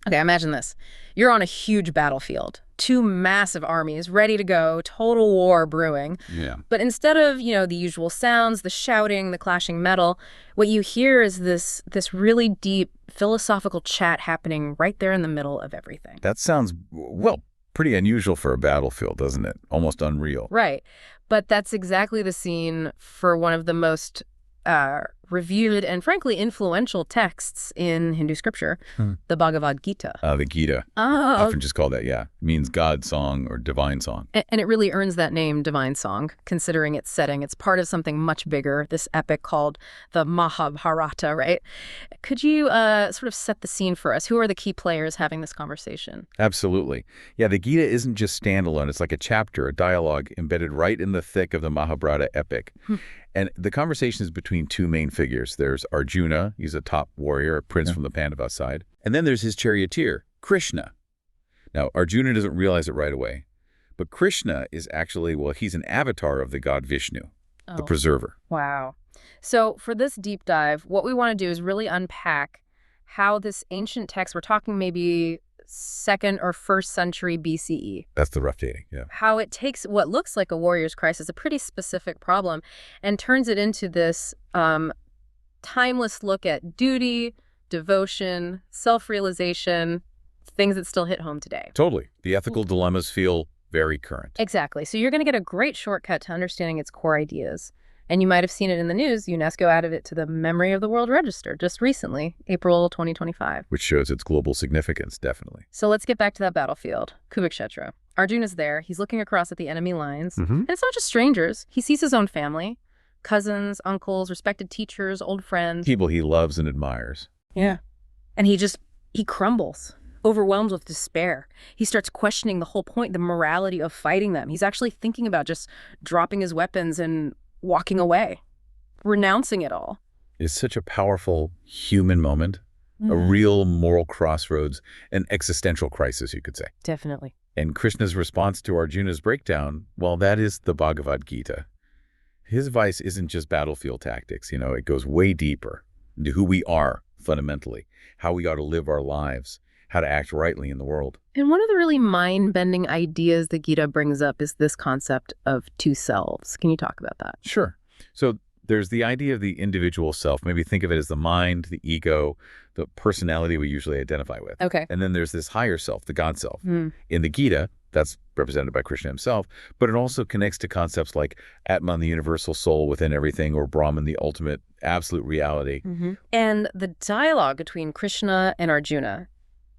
Okay, imagine this. You're on a huge battlefield, two massive armies ready to go, total war brewing. Yeah. But instead of, the usual sounds, the shouting, the clashing metal, what you hear is this really deep philosophical chat happening right there in the middle of everything. That sounds, well, pretty unusual for a battlefield, doesn't it? Almost unreal. Right. But that's exactly the scene for one of the most reviewed and frankly influential texts in Hindu scripture, the Bhagavad Gita. The Gita. Often just called that, yeah. It means God's song or divine song. And it really earns that name, divine song, considering its setting. It's part of something much bigger, this epic called the Mahabharata, right? Could you sort of set the scene for us? Who are the key players having this conversation? Absolutely. Yeah, the Gita isn't just standalone. It's like a chapter, a dialogue embedded right in the thick of the Mahabharata epic. And the conversation is between two main figures. There's Arjuna, he's a top warrior, a prince from the Pandava side. And then there's his charioteer, Krishna. Now, Arjuna doesn't realize it right away, but Krishna is actually, well, he's an avatar of the god Vishnu, the preserver. Wow. So for this deep dive, what we want to do is really unpack how this ancient text, we're talking maybe 2nd or 1st century BCE. That's the rough dating, yeah. How it takes what looks like a warrior's crisis, a pretty specific problem, and turns it into this timeless look at duty, devotion, self-realization, things that still hit home today. Totally. The ethical dilemmas feel very current. Exactly. So you're going to get a great shortcut to understanding its core ideas. And you might have seen it in the news. UNESCO added it to the Memory of the World Register just recently, April 2025. Which shows its global significance, definitely. So let's get back to that battlefield. Kurukshetra. Arjuna's there. He's looking across at the enemy lines. And it's not just strangers. He sees his own family, cousins, uncles, respected teachers, old friends. People he loves and admires. Yeah. And he crumbles, overwhelmed with despair. He starts questioning the whole point, the morality of fighting them. He's actually thinking about just dropping his weapons and walking away, renouncing it all. It's such a powerful human moment, a real moral crossroads, an existential crisis, you could say. Definitely. And Krishna's response to Arjuna's breakdown, well, that is the Bhagavad Gita. His advice isn't just battlefield tactics, it goes way deeper into who we are fundamentally, how we ought to live our lives, how to act rightly in the world. And one of the really mind-bending ideas the Gita brings up is this concept of two selves. Can you talk about that? Sure. So there's the idea of the individual self. Maybe think of it as the mind, the ego, the personality we usually identify with. Okay. And then there's this higher self, the God self. In the Gita, that's represented by Krishna himself, but it also connects to concepts like Atman, the universal soul within everything, or Brahman, the ultimate absolute reality. And the dialogue between Krishna and Arjuna,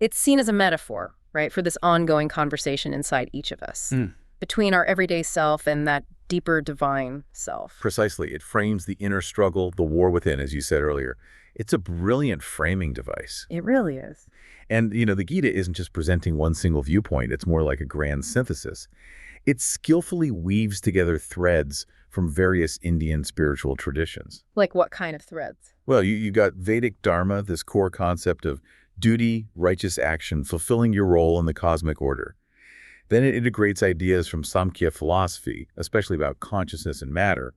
it's seen as a metaphor, right, for this ongoing conversation inside each of us, between our everyday self and that deeper divine self. Precisely. It frames the inner struggle, the war within, as you said earlier. It's a brilliant framing device. It really is. And, the Gita isn't just presenting one single viewpoint. It's more like a grand synthesis. It skillfully weaves together threads from various Indian spiritual traditions. Like what kind of threads? Well, you got Vedic Dharma, this core concept of duty, righteous action, fulfilling your role in the cosmic order. Then it integrates ideas from Samkhya philosophy, especially about consciousness and matter,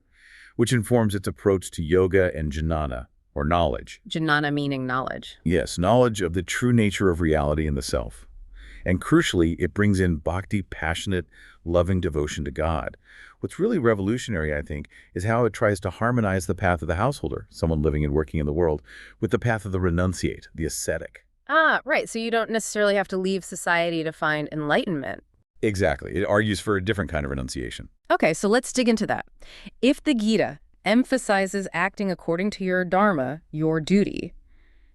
which informs its approach to yoga and jnana, or knowledge. Jnana meaning knowledge. Yes, knowledge of the true nature of reality and the self. And crucially, it brings in bhakti, passionate, loving devotion to God. What's really revolutionary, I think, is how it tries to harmonize the path of the householder, someone living and working in the world, with the path of the renunciate, the ascetic. Ah, right. So you don't necessarily have to leave society to find enlightenment. Exactly. It argues for a different kind of renunciation. Okay, so let's dig into that. If the Gita emphasizes acting according to your dharma, your duty,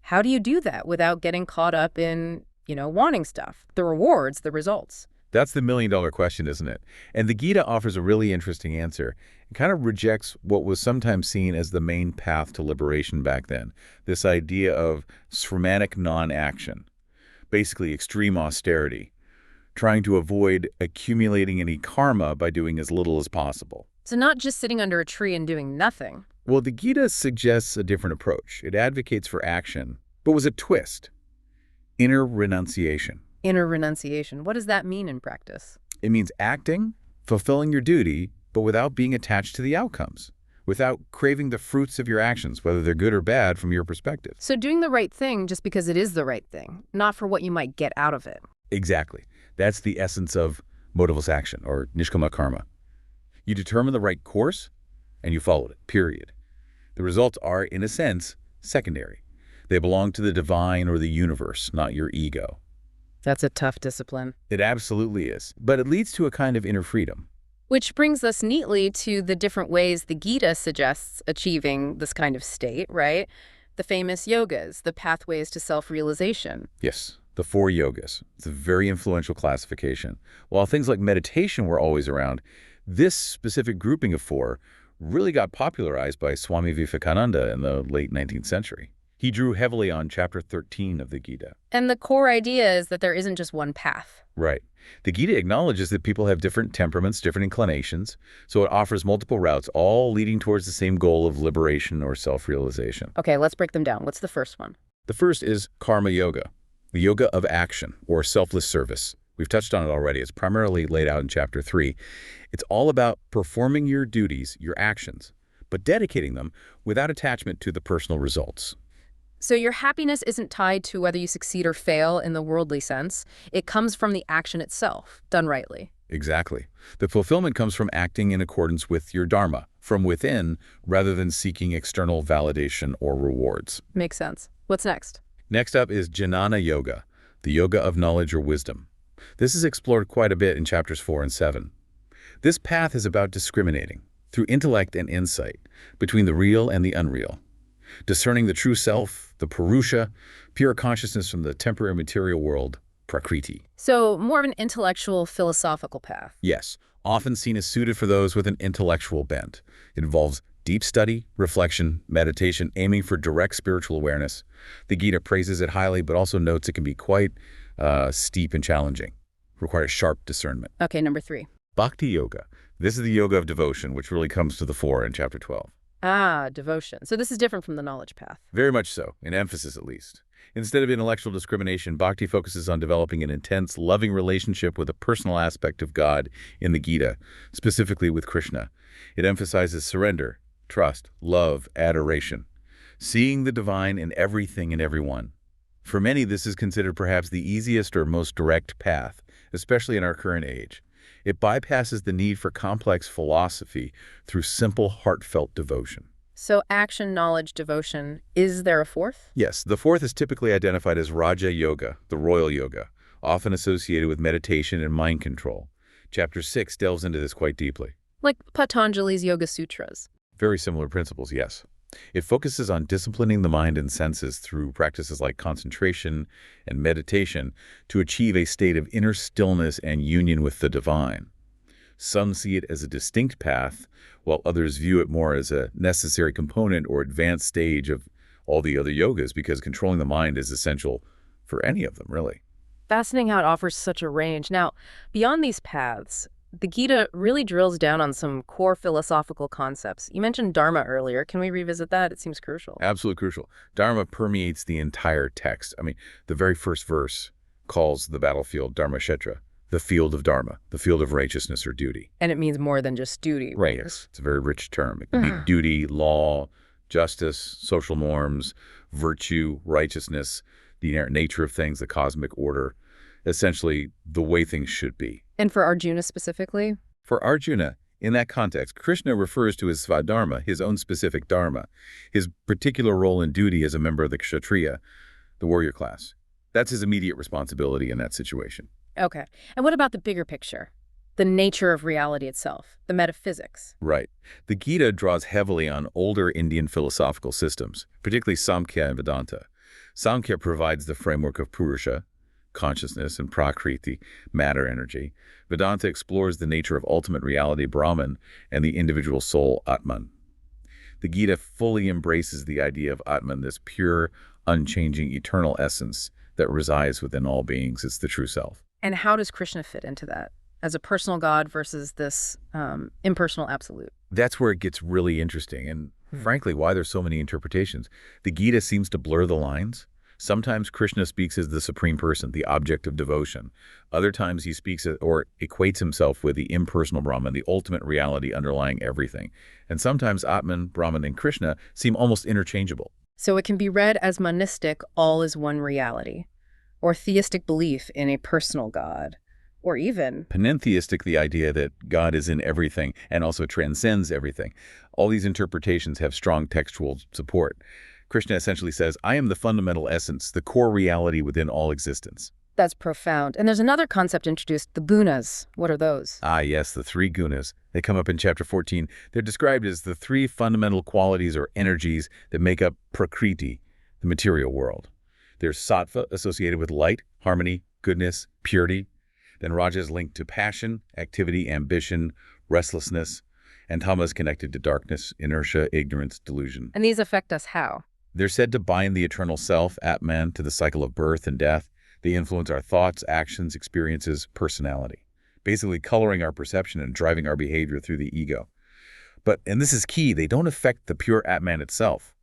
how do you do that without getting caught up in, wanting stuff, the rewards, the results? That's the million-dollar question, isn't it? And the Gita offers a really interesting answer. It kind of rejects what was sometimes seen as the main path to liberation back then, this idea of sramanic non-action, basically extreme austerity, trying to avoid accumulating any karma by doing as little as possible. So not just sitting under a tree and doing nothing. Well, the Gita suggests a different approach. It advocates for action, but with a twist. Inner renunciation. Inner renunciation. What does that mean in practice? It means acting, fulfilling your duty, but without being attached to the outcomes. without craving the fruits of your actions, whether they're good or bad from your perspective. So doing the right thing just because it is the right thing, not for what you might get out of it. Exactly. That's the essence of motiveless action, or nishkama karma. You determine the right course, and you followed it, period. The results are, in a sense, secondary. They belong to the divine or the universe, not your ego. That's a tough discipline. It absolutely is. But it leads to a kind of inner freedom. Which brings us neatly to the different ways the Gita suggests achieving this kind of state, right? The famous yogas, the pathways to self-realization. Yes, the 4 yogas. It's a very influential classification. While things like meditation were always around, this specific grouping of 4 really got popularized by Swami Vivekananda in the late 19th century. He drew heavily on chapter 13 of the Gita. And the core idea is that there isn't just one path. Right. The Gita acknowledges that people have different temperaments, different inclinations, so it offers multiple routes, all leading towards the same goal of liberation or self-realization. Okay, let's break them down. What's the first one? The first is karma yoga, the yoga of action or selfless service. We've touched on it already. It's primarily laid out in chapter 3. It's all about performing your duties, your actions, but dedicating them without attachment to the personal results. So your happiness isn't tied to whether you succeed or fail in the worldly sense. It comes from the action itself, done rightly. Exactly. The fulfillment comes from acting in accordance with your dharma, from within, rather than seeking external validation or rewards. Makes sense. What's next? Next up is Jnana Yoga, the yoga of knowledge or wisdom. This is explored quite a bit in chapters 4 and 7. This path is about discriminating, through intellect and insight, between the real and the unreal. Discerning the true self, the Purusha, pure consciousness from the temporary material world, Prakriti. So more of an intellectual, philosophical path. Yes, often seen as suited for those with an intellectual bent. It involves deep study, reflection, meditation, aiming for direct spiritual awareness. The Gita praises it highly, but also notes it can be quite steep and challenging. Requires sharp discernment. Okay, number 3. Bhakti Yoga. This is the yoga of devotion, which really comes to the fore in chapter 12. Ah, devotion. So this is different from the knowledge path. Very much so, in emphasis at least. Instead of intellectual discrimination, Bhakti focuses on developing an intense, loving relationship with a personal aspect of God in the Gita, specifically with Krishna. It emphasizes surrender, trust, love, adoration, seeing the divine in everything and everyone. For many, this is considered perhaps the easiest or most direct path, especially in our current age. It bypasses the need for complex philosophy through simple, heartfelt devotion. So action, knowledge, devotion. Is there a fourth? Yes, the fourth is typically identified as Raja Yoga, the royal yoga, often associated with meditation and mind control. Chapter 6 delves into this quite deeply. Like Patanjali's Yoga Sutras. Very similar principles, yes. It focuses on disciplining the mind and senses through practices like concentration and meditation to achieve a state of inner stillness and union with the divine. Some see it as a distinct path, while others view it more as a necessary component or advanced stage of all the other yogas, because controlling the mind is essential for any of them, really. Fascinating how it offers such a range. Now, beyond these paths, the Gita really drills down on some core philosophical concepts. You mentioned Dharma earlier. Can we revisit that? It seems crucial. Absolutely crucial. Dharma permeates the entire text. I mean, the very first verse calls the battlefield Dharma Kshetra, the field of Dharma, the field of righteousness or duty. And it means more than just duty. Right, yes. It's a very rich term. It can be duty, law, justice, social norms, virtue, righteousness, the inherent nature of things, the cosmic order, essentially the way things should be. And for Arjuna specifically? For Arjuna, in that context, Krishna refers to his Svadharma, his own specific dharma, his particular role in duty as a member of the Kshatriya, the warrior class. That's his immediate responsibility in that situation. Okay. And what about the bigger picture? The nature of reality itself, the metaphysics. Right. The Gita draws heavily on older Indian philosophical systems, particularly Samkhya and Vedanta. Samkhya provides the framework of Purusha, consciousness, and Prakriti, matter energy. Vedanta explores the nature of ultimate reality, Brahman, and the individual soul, Atman. The Gita fully embraces the idea of Atman, this pure, unchanging, eternal essence that resides within all beings. It's the true self. And how does Krishna fit into that as a personal God versus this impersonal absolute? That's where it gets really interesting, and frankly, why there's so many interpretations. The Gita seems to blur the lines. Sometimes Krishna speaks as the supreme person, the object of devotion. Other times he speaks or equates himself with the impersonal Brahman, the ultimate reality underlying everything. And sometimes Atman, Brahman, and Krishna seem almost interchangeable. So it can be read as monistic, all is one reality, or theistic belief in a personal God, or even Panentheistic, the idea that God is in everything and also transcends everything. All these interpretations have strong textual support. Krishna essentially says, I am the fundamental essence, the core reality within all existence. That's profound. And there's another concept introduced, the gunas. What are those? Ah, yes, the three gunas. They come up in chapter 14. They're described as the three fundamental qualities or energies that make up Prakriti, the material world. There's sattva, associated with light, harmony, goodness, purity. Then raja is linked to passion, activity, ambition, restlessness. And tama is connected to darkness, inertia, ignorance, delusion. And these affect us how? They're said to bind the eternal self, Atman, to the cycle of birth and death. They influence our thoughts, actions, experiences, personality, basically coloring our perception and driving our behavior through the ego. But, and this is key, they don't affect the pure Atman itself.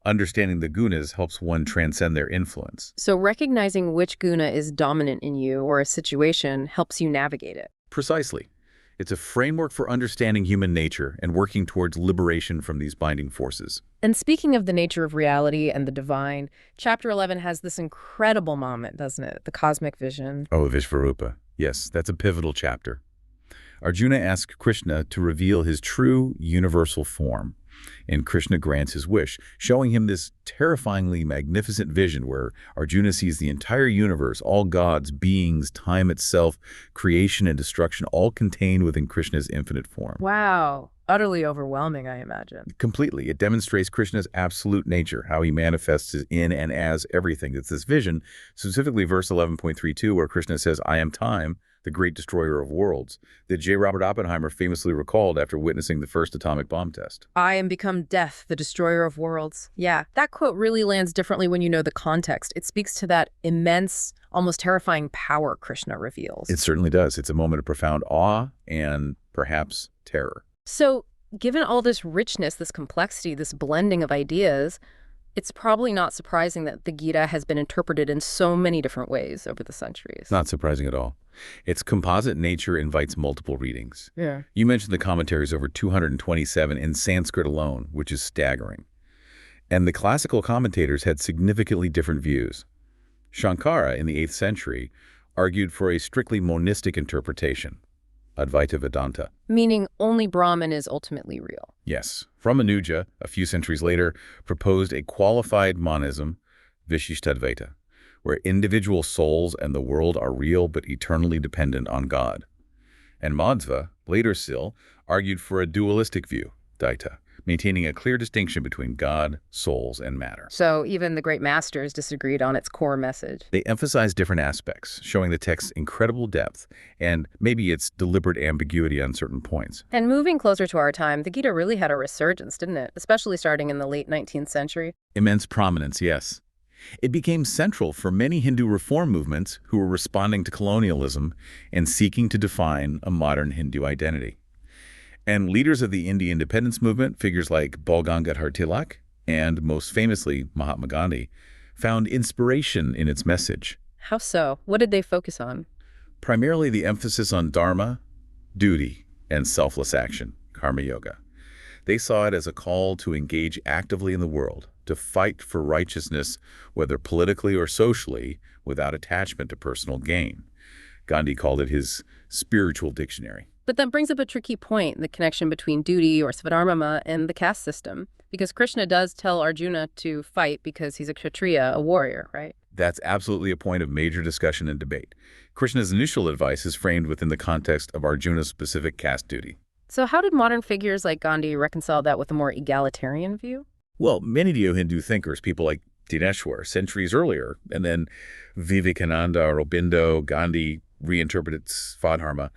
Understanding the gunas helps one transcend their influence. So recognizing which guna is dominant in you or a situation helps you navigate it. Precisely. It's a framework for understanding human nature and working towards liberation from these binding forces. And speaking of the nature of reality and the divine, Chapter 11 has this incredible moment, doesn't it? The cosmic vision. Oh, Vishvarupa. Yes, that's a pivotal chapter. Arjuna asks Krishna to reveal his true universal form, and Krishna grants his wish, showing him this terrifyingly magnificent vision where Arjuna sees the entire universe, all gods, beings, time itself, creation and destruction, all contained within Krishna's infinite form. Wow. Utterly overwhelming, I imagine. Completely. It demonstrates Krishna's absolute nature, how he manifests in and as everything. It's this vision, specifically verse 11.32, where Krishna says, I am time, the great destroyer of worlds, that J. Robert Oppenheimer famously recalled after witnessing the first atomic bomb test. I am become death, the destroyer of worlds. Yeah, that quote really lands differently when you know the context. It speaks to that immense, almost terrifying power Krishna reveals. It certainly does. It's a moment of profound awe and perhaps terror. So, given all this richness, this complexity, this blending of ideas, it's probably not surprising that the Gita has been interpreted in so many different ways over the centuries. Not surprising at all. Its composite nature invites multiple readings. Yeah. You mentioned the commentaries over 227 in Sanskrit alone, which is staggering. And the classical commentators had significantly different views. Shankara, in the 8th century, argued for a strictly monistic interpretation, Advaita Vedanta. Meaning only Brahman is ultimately real. Yes. Ramanuja, a few centuries later, proposed a qualified monism, Vishishtadvaita, where individual souls and the world are real but eternally dependent on God. And Madhva, later still, argued for a dualistic view, Daita, maintaining a clear distinction between God, souls, and matter. So even the great masters disagreed on its core message. They emphasize different aspects, showing the text's incredible depth and maybe its deliberate ambiguity on certain points. And moving closer to our time, the Gita really had a resurgence, didn't it? Especially starting in the late 19th century. Immense prominence, yes. It became central for many Hindu reform movements who were responding to colonialism and seeking to define a modern Hindu identity. And leaders of the Indian independence movement, figures like Bal Gangadhar Tilak and, most famously, Mahatma Gandhi, found inspiration in its message. How so? What did they focus on? Primarily the emphasis on dharma, duty, and selfless action, karma yoga. They saw it as a call to engage actively in the world, to fight for righteousness, whether politically or socially, without attachment to personal gain. Gandhi called it his spiritual dictionary. But that brings up a tricky point, the connection between duty or svadharma and the caste system. Because Krishna does tell Arjuna to fight because he's a Kshatriya, a warrior, right? That's absolutely a point of major discussion and debate. Krishna's initial advice is framed within the context of Arjuna's specific caste duty. So how did modern figures like Gandhi reconcile that with a more egalitarian view? Well, many Neo-Hindu thinkers, people like Dineshwar, centuries earlier, and then Vivekananda, Aurobindo, Gandhi reinterpreted svadharma,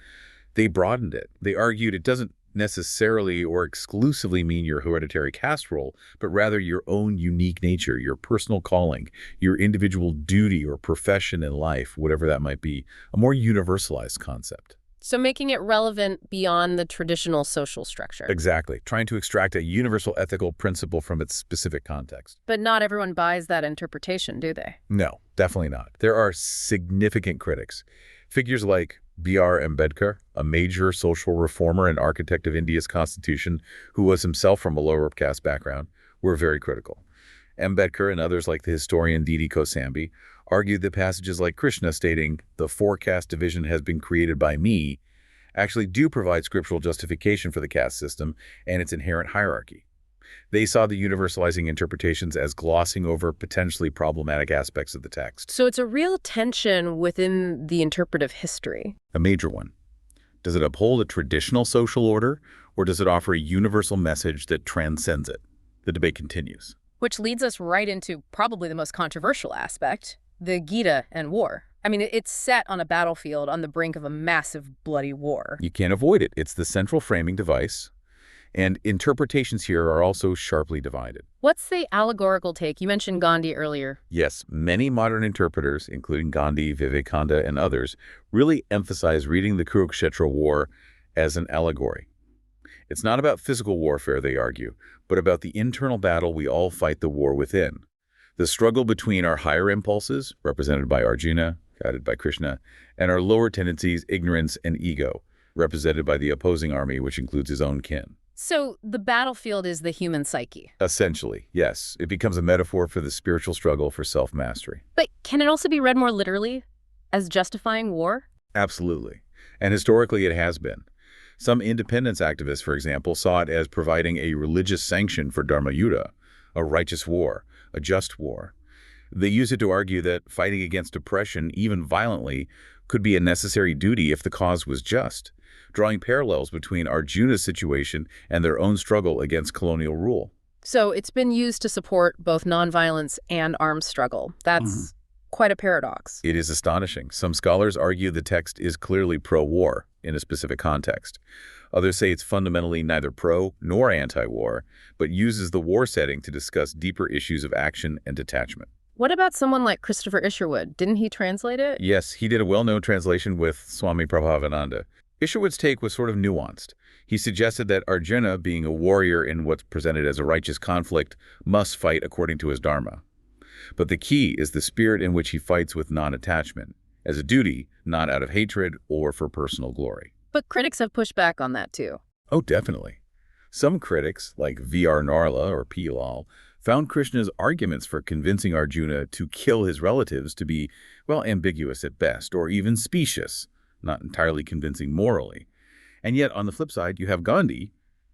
they broadened it. They argued it doesn't necessarily or exclusively mean your hereditary caste role, but rather your own unique nature, your personal calling, your individual duty or profession in life, whatever that might be, a more universalized concept. So making it relevant beyond the traditional social structure. Exactly, trying to extract a universal ethical principle from its specific context. But not everyone buys that interpretation, do they? No, definitely not. There are significant critics. Figures like B.R. Ambedkar, a major social reformer and architect of India's constitution, who was himself from a lower caste background, were very critical. Ambedkar and others like the historian D.D. Kosambi argued that passages like Krishna stating, "the four-caste division has been created by me," actually do provide scriptural justification for the caste system and its inherent hierarchy. They saw the universalizing interpretations as glossing over potentially problematic aspects of the text. So it's a real tension within the interpretive history. A major one. Does it uphold a traditional social order, or does it offer a universal message that transcends it? The debate continues. Which leads us right into probably the most controversial aspect, the Gita and war. I mean, it's set on a battlefield on the brink of a massive bloody war. You can't avoid it. It's the central framing device. And interpretations here are also sharply divided. What's the allegorical take? You mentioned Gandhi earlier. Yes, many modern interpreters, including Gandhi, Vivekananda, and others, really emphasize reading the Kurukshetra war as an allegory. It's not about physical warfare, they argue, but about the internal battle we all fight the war within. The struggle between our higher impulses, represented by Arjuna, guided by Krishna, and our lower tendencies, ignorance and ego, represented by the opposing army, which includes his own kin. So the battlefield is the human psyche. Essentially, yes. It becomes a metaphor for the spiritual struggle for self-mastery. But can it also be read more literally, as justifying war? Absolutely. And historically it has been. Some independence activists, for example, saw it as providing a religious sanction for Dharma Yuddha, a righteous war, a just war. They use it to argue that fighting against oppression, even violently, could be a necessary duty if the cause was just, drawing parallels between Arjuna's situation and their own struggle against colonial rule. So it's been used to support both nonviolence and armed struggle. That's quite a paradox. It is astonishing. Some scholars argue the text is clearly pro-war in a specific context. Others say it's fundamentally neither pro nor anti-war, but uses the war setting to discuss deeper issues of action and detachment. What about someone like Christopher Isherwood? Didn't he translate it? Yes, he did a well-known translation with Swami Prabhavananda. Isherwood's take was sort of nuanced. He suggested that Arjuna, being a warrior in what's presented as a righteous conflict, must fight according to his dharma. But the key is the spirit in which he fights with non-attachment, as a duty, not out of hatred or for personal glory. But critics have pushed back on that too. Oh, definitely. Some critics, like V.R. Narla or P. Lal, found Krishna's arguments for convincing Arjuna to kill his relatives to be, well, ambiguous at best, or even specious, not entirely convincing morally. And yet, on the flip side, you have Gandhi,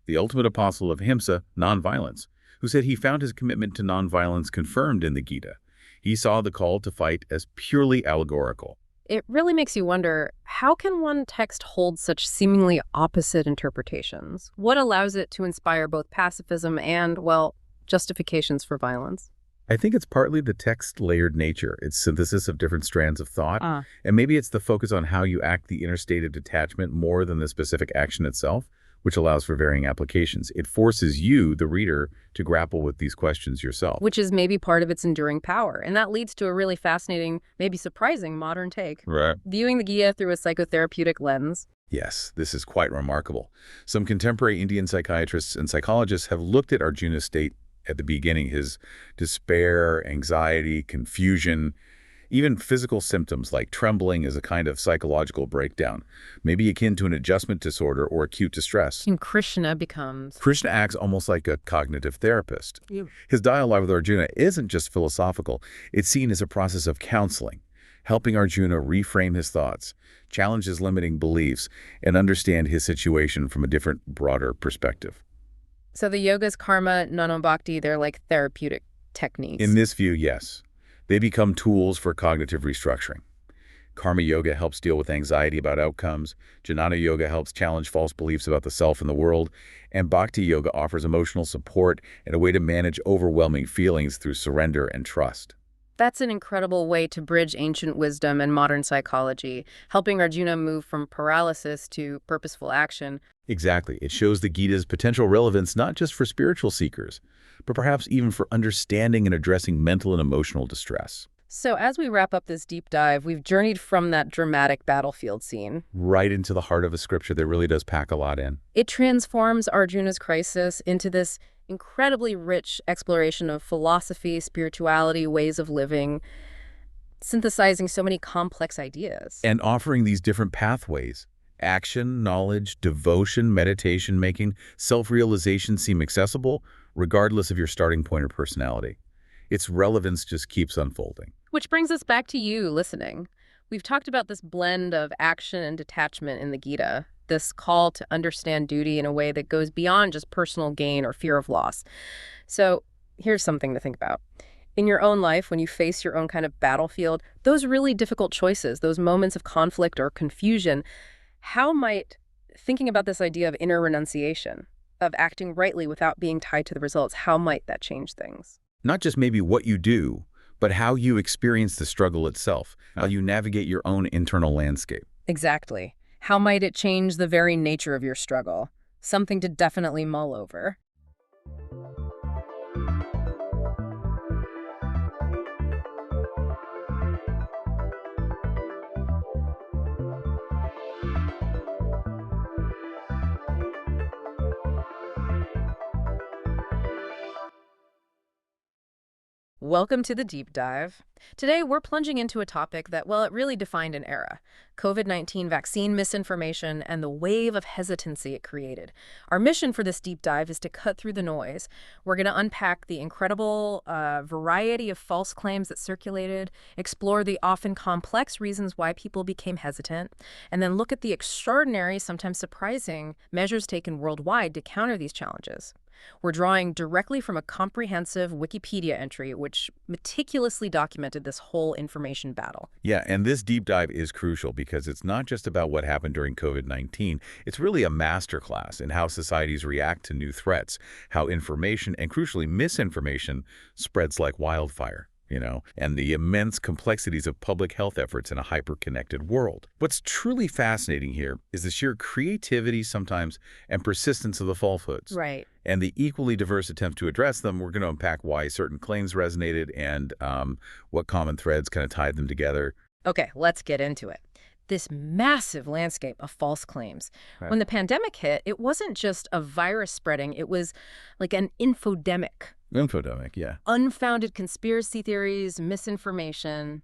the ultimate apostle of ahimsa, nonviolence, who said he found his commitment to nonviolence confirmed in the Gita. He saw the call to fight as purely allegorical. It really makes you wonder, how can one text hold such seemingly opposite interpretations? What allows it to inspire both pacifism and, well, justifications for violence? I think it's partly the text's layered nature, its synthesis of different strands of thought, and maybe it's the focus on how you act the inner state of detachment more than the specific action itself, which allows for varying applications. It forces you, the reader, to grapple with these questions yourself. Which is maybe part of its enduring power. And that leads to a really fascinating, maybe surprising modern take. Right. Viewing the Gita through a psychotherapeutic lens. Yes, this is quite remarkable. Some contemporary Indian psychiatrists and psychologists have looked at Arjuna's state at the beginning, his despair, anxiety, confusion, even physical symptoms like trembling as a kind of psychological breakdown, maybe akin to an adjustment disorder or acute distress. And Krishna acts almost like a cognitive therapist. His dialogue with Arjuna isn't just philosophical. It's seen as a process of counseling, helping Arjuna reframe his thoughts, challenge his limiting beliefs, and understand his situation from a different, broader perspective. So the yogas, karma, nanobhakti, they're like therapeutic techniques. In this view, yes. They become tools for cognitive restructuring. Karma yoga helps deal with anxiety about outcomes, jnana yoga helps challenge false beliefs about the self and the world, and bhakti yoga offers emotional support and a way to manage overwhelming feelings through surrender and trust. That's an incredible way to bridge ancient wisdom and modern psychology, helping Arjuna move from paralysis to purposeful action. Exactly. It shows the Gita's potential relevance not just for spiritual seekers, but perhaps even for understanding and addressing mental and emotional distress. So as we wrap up this deep dive, we've journeyed from that dramatic battlefield scene. Right into the heart of a scripture that really does pack a lot in. It transforms Arjuna's crisis into this incredibly rich exploration of philosophy, spirituality, ways of living, synthesizing so many complex ideas. And offering these different pathways. Action, knowledge, devotion, meditation, making self-realization seem accessible, regardless of your starting point or personality. Its relevance just keeps unfolding. Which brings us back to you listening. We've talked about this blend of action and detachment in the Gita, this call to understand duty in a way that goes beyond just personal gain or fear of loss. So here's something to think about. In your own life, when you face your own kind of battlefield, those really difficult choices, those moments of conflict or confusion, how might thinking about this idea of inner renunciation, of acting rightly without being tied to the results, how might that change things? Not just maybe what you do, but how you experience the struggle itself, how you navigate your own internal landscape. Exactly. How might it change the very nature of your struggle? Something to definitely mull over. Welcome to the Deep Dive. Today, we're plunging into a topic that, well, it really defined an era. COVID-19 vaccine misinformation and the wave of hesitancy it created. Our mission for this deep dive is to cut through the noise. We're going to unpack the incredible variety of false claims that circulated, explore the often complex reasons why people became hesitant, and then look at the extraordinary, sometimes surprising, measures taken worldwide to counter these challenges. We're drawing directly from a comprehensive Wikipedia entry which meticulously documented this whole information battle. Yeah, and this deep dive is crucial because it's not just about what happened during COVID-19. It's really a masterclass in how societies react to new threats, how information and, crucially, misinformation spreads like wildfire. And the immense complexities of public health efforts in a hyper-connected world. What's truly fascinating here is the sheer creativity sometimes and persistence of the falsehoods. Right. And the equally diverse attempts to address them. We're going to unpack why certain claims resonated and what common threads kind of tied them together. Okay, let's get into it. This massive landscape of false claims. Right. When the pandemic hit, it wasn't just a virus spreading, it was like an infodemic. Infodemic, yeah. Unfounded conspiracy theories, misinformation.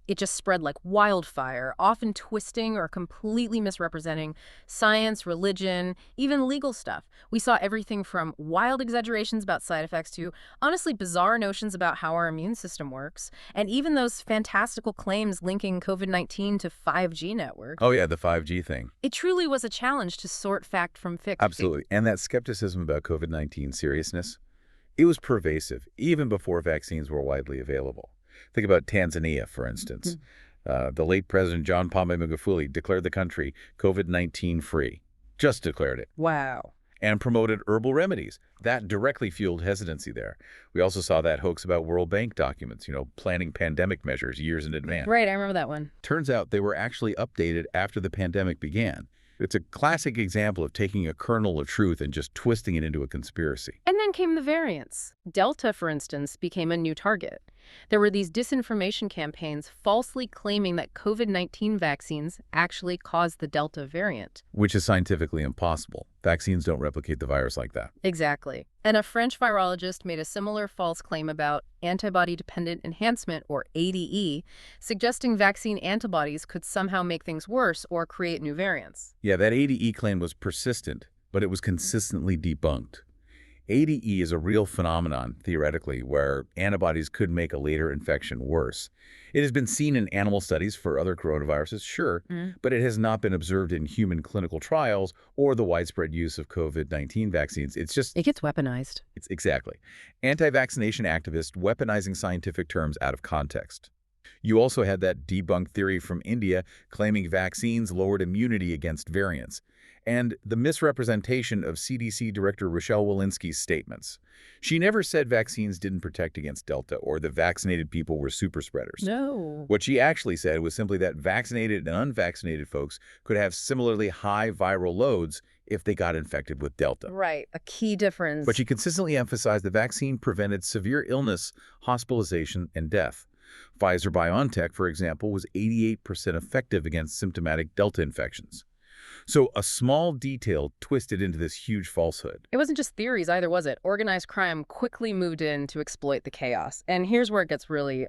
It just spread like wildfire, often twisting or completely misrepresenting science, religion, even legal stuff. We saw everything from wild exaggerations about side effects to honestly bizarre notions about how our immune system works, and even those fantastical claims linking COVID-19 to 5G networks. Oh, yeah, the 5G thing. It truly was a challenge to sort fact from fiction. Absolutely. And that skepticism about COVID-19 seriousness, it was pervasive, even before vaccines were widely available. Think about Tanzania, for instance. The late President John Pombe Magufuli declared the country COVID-19 free. Just declared it. Wow. And promoted herbal remedies. That directly fueled hesitancy there. We also saw that hoax about World Bank documents, planning pandemic measures years in advance. Right, I remember that one. Turns out they were actually updated after the pandemic began. It's a classic example of taking a kernel of truth and just twisting it into a conspiracy. And then came the variants. Delta, for instance, became a new target. There were these disinformation campaigns falsely claiming that COVID-19 vaccines actually caused the Delta variant. Which is scientifically impossible. Vaccines don't replicate the virus like that. Exactly. And a French virologist made a similar false claim about antibody-dependent enhancement, or ADE, suggesting vaccine antibodies could somehow make things worse or create new variants. Yeah, that ADE claim was persistent, but it was consistently debunked. ADE is a real phenomenon, theoretically, where antibodies could make a later infection worse. It has been seen in animal studies for other coronaviruses, sure, but it has not been observed in human clinical trials or the widespread use of COVID-19 vaccines. It gets weaponized. Exactly. Anti-vaccination activists weaponizing scientific terms out of context. You also had that debunked theory from India claiming vaccines lowered immunity against variants, and the misrepresentation of CDC Director Rochelle Walensky's statements. She never said vaccines didn't protect against Delta or that vaccinated people were super spreaders. No. What she actually said was simply that vaccinated and unvaccinated folks could have similarly high viral loads if they got infected with Delta. Right, a key difference. But she consistently emphasized the vaccine prevented severe illness, hospitalization, and death. Pfizer-BioNTech, for example, was 88% effective against symptomatic Delta infections. So a small detail twisted into this huge falsehood. It wasn't just theories either, was it? Organized crime quickly moved in to exploit the chaos. And here's where it gets really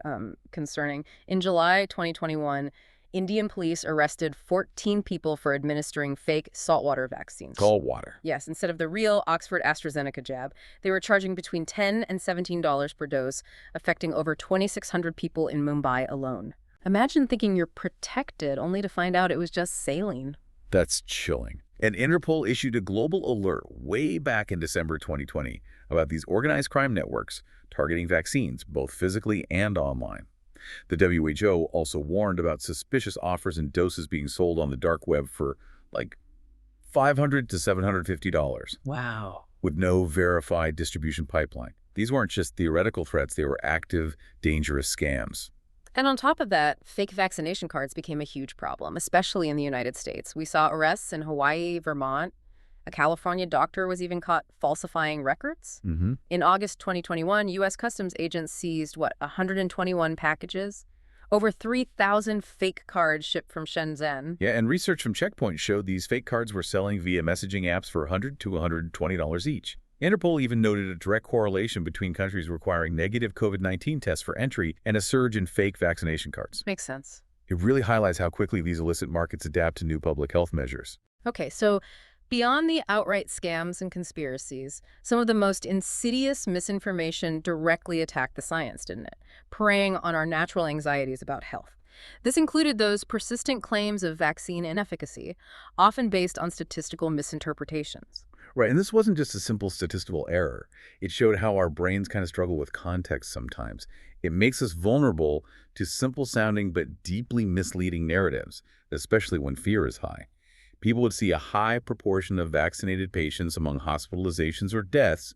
concerning. In July 2021, Indian police arrested 14 people for administering fake saltwater vaccines. Saltwater. Yes, instead of the real Oxford AstraZeneca jab, they were charging between $10 and $17 per dose, affecting over 2,600 people in Mumbai alone. Imagine thinking you're protected only to find out it was just saline. That's chilling. And Interpol issued a global alert way back in December 2020 about these organized crime networks targeting vaccines, both physically and online. The WHO also warned about suspicious offers and doses being sold on the dark web for like $500 to $750. Wow. With no verified distribution pipeline. These weren't just theoretical threats, they were active, dangerous scams. And on top of that, fake vaccination cards became a huge problem, especially in the United States. We saw arrests in Hawaii, Vermont. A California doctor was even caught falsifying records. In August 2021, U.S. Customs agents seized, 121 packages? Over 3,000 fake cards shipped from Shenzhen. Yeah, and research from Checkpoint showed these fake cards were selling via messaging apps for $100 to $120 each. Interpol even noted a direct correlation between countries requiring negative COVID-19 tests for entry and a surge in fake vaccination cards. Makes sense. It really highlights how quickly these illicit markets adapt to new public health measures. Okay, so beyond the outright scams and conspiracies, some of the most insidious misinformation directly attacked the science, didn't it? Preying on our natural anxieties about health. This included those persistent claims of vaccine inefficacy, often based on statistical misinterpretations. Right, and this wasn't just a simple statistical error. It showed how our brains kind of struggle with context sometimes. It makes us vulnerable to simple-sounding but deeply misleading narratives, especially when fear is high. People would see a high proportion of vaccinated patients among hospitalizations or deaths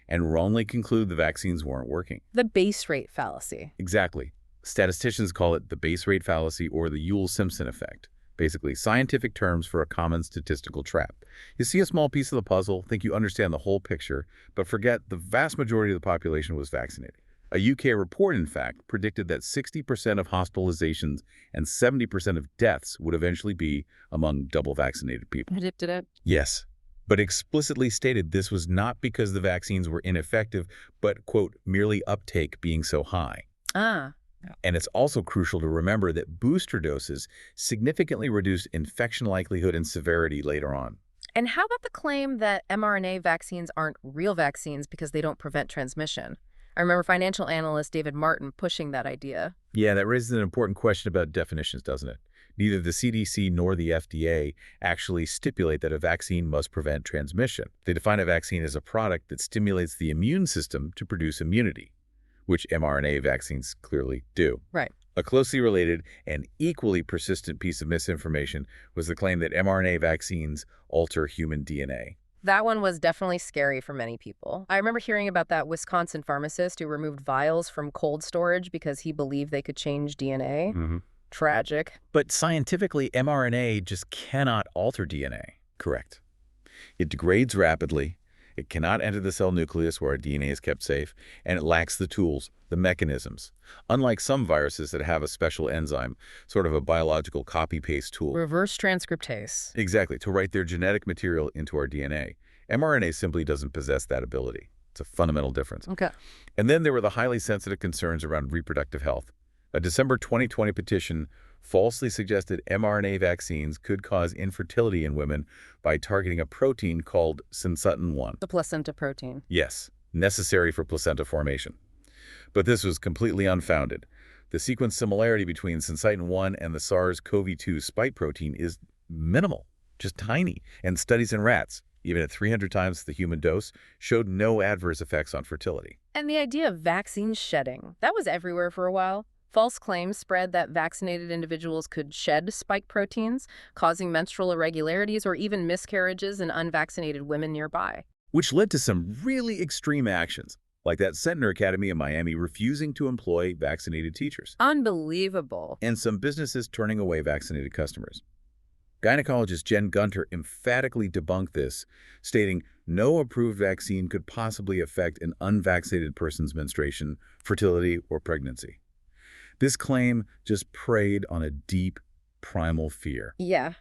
and wrongly conclude the vaccines weren't working. The base rate fallacy. Exactly. Statisticians call it the base rate fallacy or the Ewell-Simpson effect. Basically, scientific terms for a common statistical trap. You see a small piece of the puzzle, think you understand the whole picture, but forget the vast majority of the population was vaccinated. A UK report, in fact, predicted that 60% of hospitalizations and 70% of deaths would eventually be among double-vaccinated people. Predicted it? Yes, but explicitly stated this was not because the vaccines were ineffective, but, quote, merely uptake being so high. And it's also crucial to remember that booster doses significantly reduce infection likelihood and severity later on. And how about the claim that mRNA vaccines aren't real vaccines because they don't prevent transmission? I remember financial analyst David Martin pushing that idea. Yeah, that raises an important question about definitions, doesn't it? Neither the CDC nor the FDA actually stipulate that a vaccine must prevent transmission. They define a vaccine as a product that stimulates the immune system to produce immunity, which mRNA vaccines clearly do. Right. A closely related and equally persistent piece of misinformation was the claim that mRNA vaccines alter human DNA. That one was definitely scary for many people. I remember hearing about that Wisconsin pharmacist who removed vials from cold storage because he believed they could change DNA. Tragic. But scientifically, mRNA just cannot alter DNA. Correct. It degrades rapidly. It cannot enter the cell nucleus where our DNA is kept safe, and it lacks the tools, the mechanisms. Unlike some viruses that have a special enzyme, sort of a biological copy-paste tool. Reverse transcriptase. Exactly, to write their genetic material into our DNA. mRNA simply doesn't possess that ability. It's a fundamental difference. Okay. And then there were the highly sensitive concerns around reproductive health. A December 2020 petition falsely suggested mRNA vaccines could cause infertility in women by targeting a protein called syncytin-1. The placenta protein. Yes, necessary for placenta formation. But this was completely unfounded. The sequence similarity between syncytin-1 and the SARS-CoV-2 spike protein is minimal, just tiny, and studies in rats, even at 300 times the human dose, showed no adverse effects on fertility. And the idea of vaccine shedding, that was everywhere for a while. False claims spread that vaccinated individuals could shed spike proteins, causing menstrual irregularities or even miscarriages in unvaccinated women nearby. Which led to some really extreme actions, like that Centner Academy in Miami refusing to employ vaccinated teachers. Unbelievable. And some businesses turning away vaccinated customers. Gynecologist Jen Gunter emphatically debunked this, stating no approved vaccine could possibly affect an unvaccinated person's menstruation, fertility, or pregnancy. This claim just preyed on a deep, primal fear. Yeah.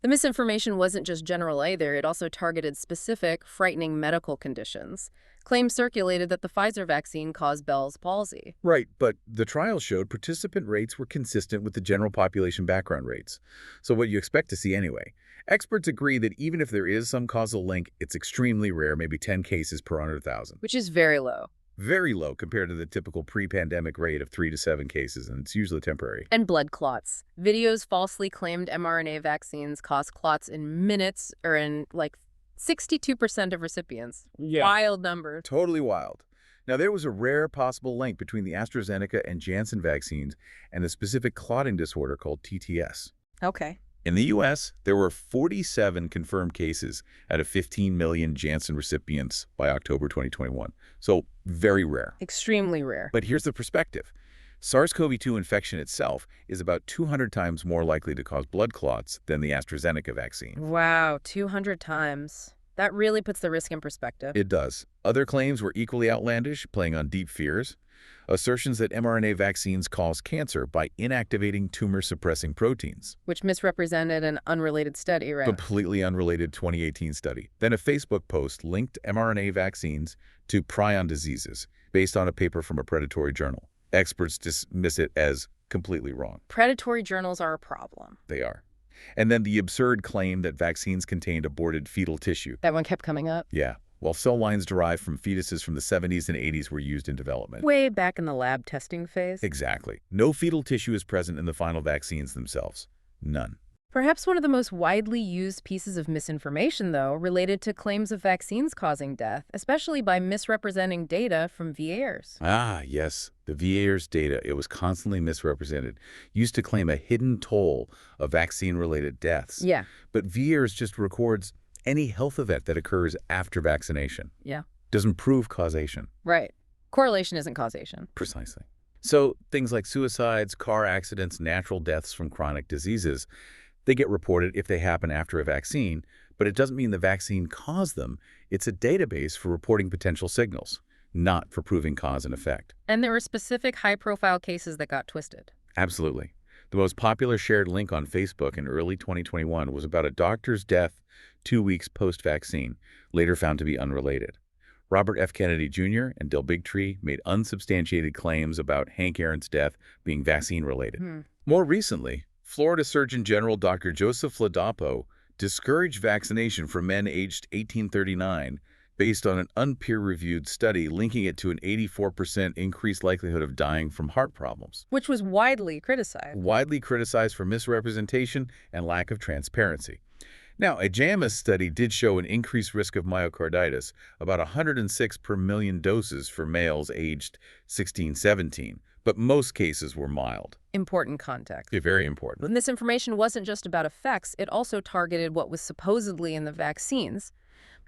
The misinformation wasn't just general either. It also targeted specific, frightening medical conditions. Claims circulated that the Pfizer vaccine caused Bell's palsy. Right, but the trial showed participant rates were consistent with the general population background rates. So what you expect to see anyway. Experts agree that even if there is some causal link, it's extremely rare, maybe 10 cases per 100,000. Which is very low. Very low compared to the typical pre-pandemic rate of 3 to 7 cases, and it's usually temporary. And blood clots. Videos falsely claimed mRNA vaccines cause clots in minutes or in like 62% of recipients. Yeah. Wild number. Totally wild. Now, there was a rare possible link between the AstraZeneca and Janssen vaccines and a specific clotting disorder called TTS. Okay. In the U.S., there were 47 confirmed cases out of 15 million Janssen recipients by October 2021. So very rare. Extremely rare. But here's the perspective. SARS-CoV-2 infection itself is about 200 times more likely to cause blood clots than the AstraZeneca vaccine. Wow, 200 times. That really puts the risk in perspective. It does. Other claims were equally outlandish, playing on deep fears. Assertions that mRNA vaccines cause cancer by inactivating tumor-suppressing proteins. Which misrepresented an unrelated study, right? Completely unrelated 2018 study. Then a Facebook post linked mRNA vaccines to prion diseases based on a paper from a predatory journal. Experts dismiss it as completely wrong. Predatory journals are a problem. They are. And then the absurd claim that vaccines contained aborted fetal tissue. That one kept coming up. Yeah. While cell lines derived from fetuses from the 70s and 80s were used in development. Way back in the lab testing phase. Exactly. No fetal tissue is present in the final vaccines themselves. None. Perhaps one of the most widely used pieces of misinformation, though, related to claims of vaccines causing death, especially by misrepresenting data from VAERS. Ah, yes. The VAERS data, it was constantly misrepresented, used to claim a hidden toll of vaccine-related deaths. Yeah. But VAERS just records any health event that occurs after vaccination. Yeah. Doesn't prove causation. Right. Correlation isn't causation. Precisely. So things like suicides, car accidents, natural deaths from chronic diseases, they get reported if they happen after a vaccine, but it doesn't mean the vaccine caused them. It's a database for reporting potential signals, not for proving cause and effect. And there were specific high-profile cases that got twisted. Absolutely. The most popular shared link on Facebook in early 2021 was about a doctor's death 2 weeks post-vaccine, later found to be unrelated. Robert F. Kennedy Jr. and Del Bigtree made unsubstantiated claims about Hank Aaron's death being vaccine-related. More recently, Florida Surgeon General Dr. Joseph Ladapo discouraged vaccination for men aged 1839 based on an unpeer-reviewed study linking it to an 84% increased likelihood of dying from heart problems. Which was widely criticized. Widely criticized for misrepresentation and lack of transparency. Now, a JAMA study did show an increased risk of myocarditis, about 106 per million doses for males aged 16-17, but most cases were mild. Important context. Very important. But this information wasn't just about effects, it also targeted what was supposedly in the vaccines.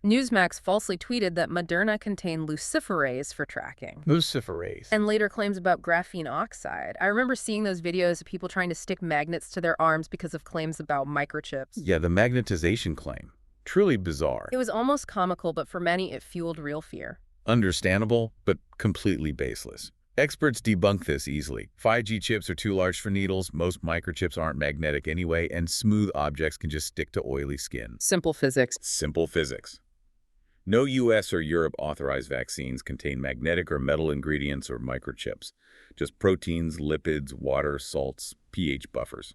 Newsmax falsely tweeted that Moderna contained luciferase for tracking. Luciferase. And later claims about graphene oxide. I remember seeing those videos of people trying to stick magnets to their arms because of claims about microchips. Yeah, the magnetization claim. Truly bizarre. It was almost comical, but for many, it fueled real fear. Understandable, but completely baseless. Experts debunk this easily. 5G chips are too large for needles, most microchips aren't magnetic anyway, and smooth objects can just stick to oily skin. Simple physics. Simple physics. No U.S. or Europe authorized vaccines contain magnetic or metal ingredients or microchips. Just proteins, lipids, water, salts, pH buffers.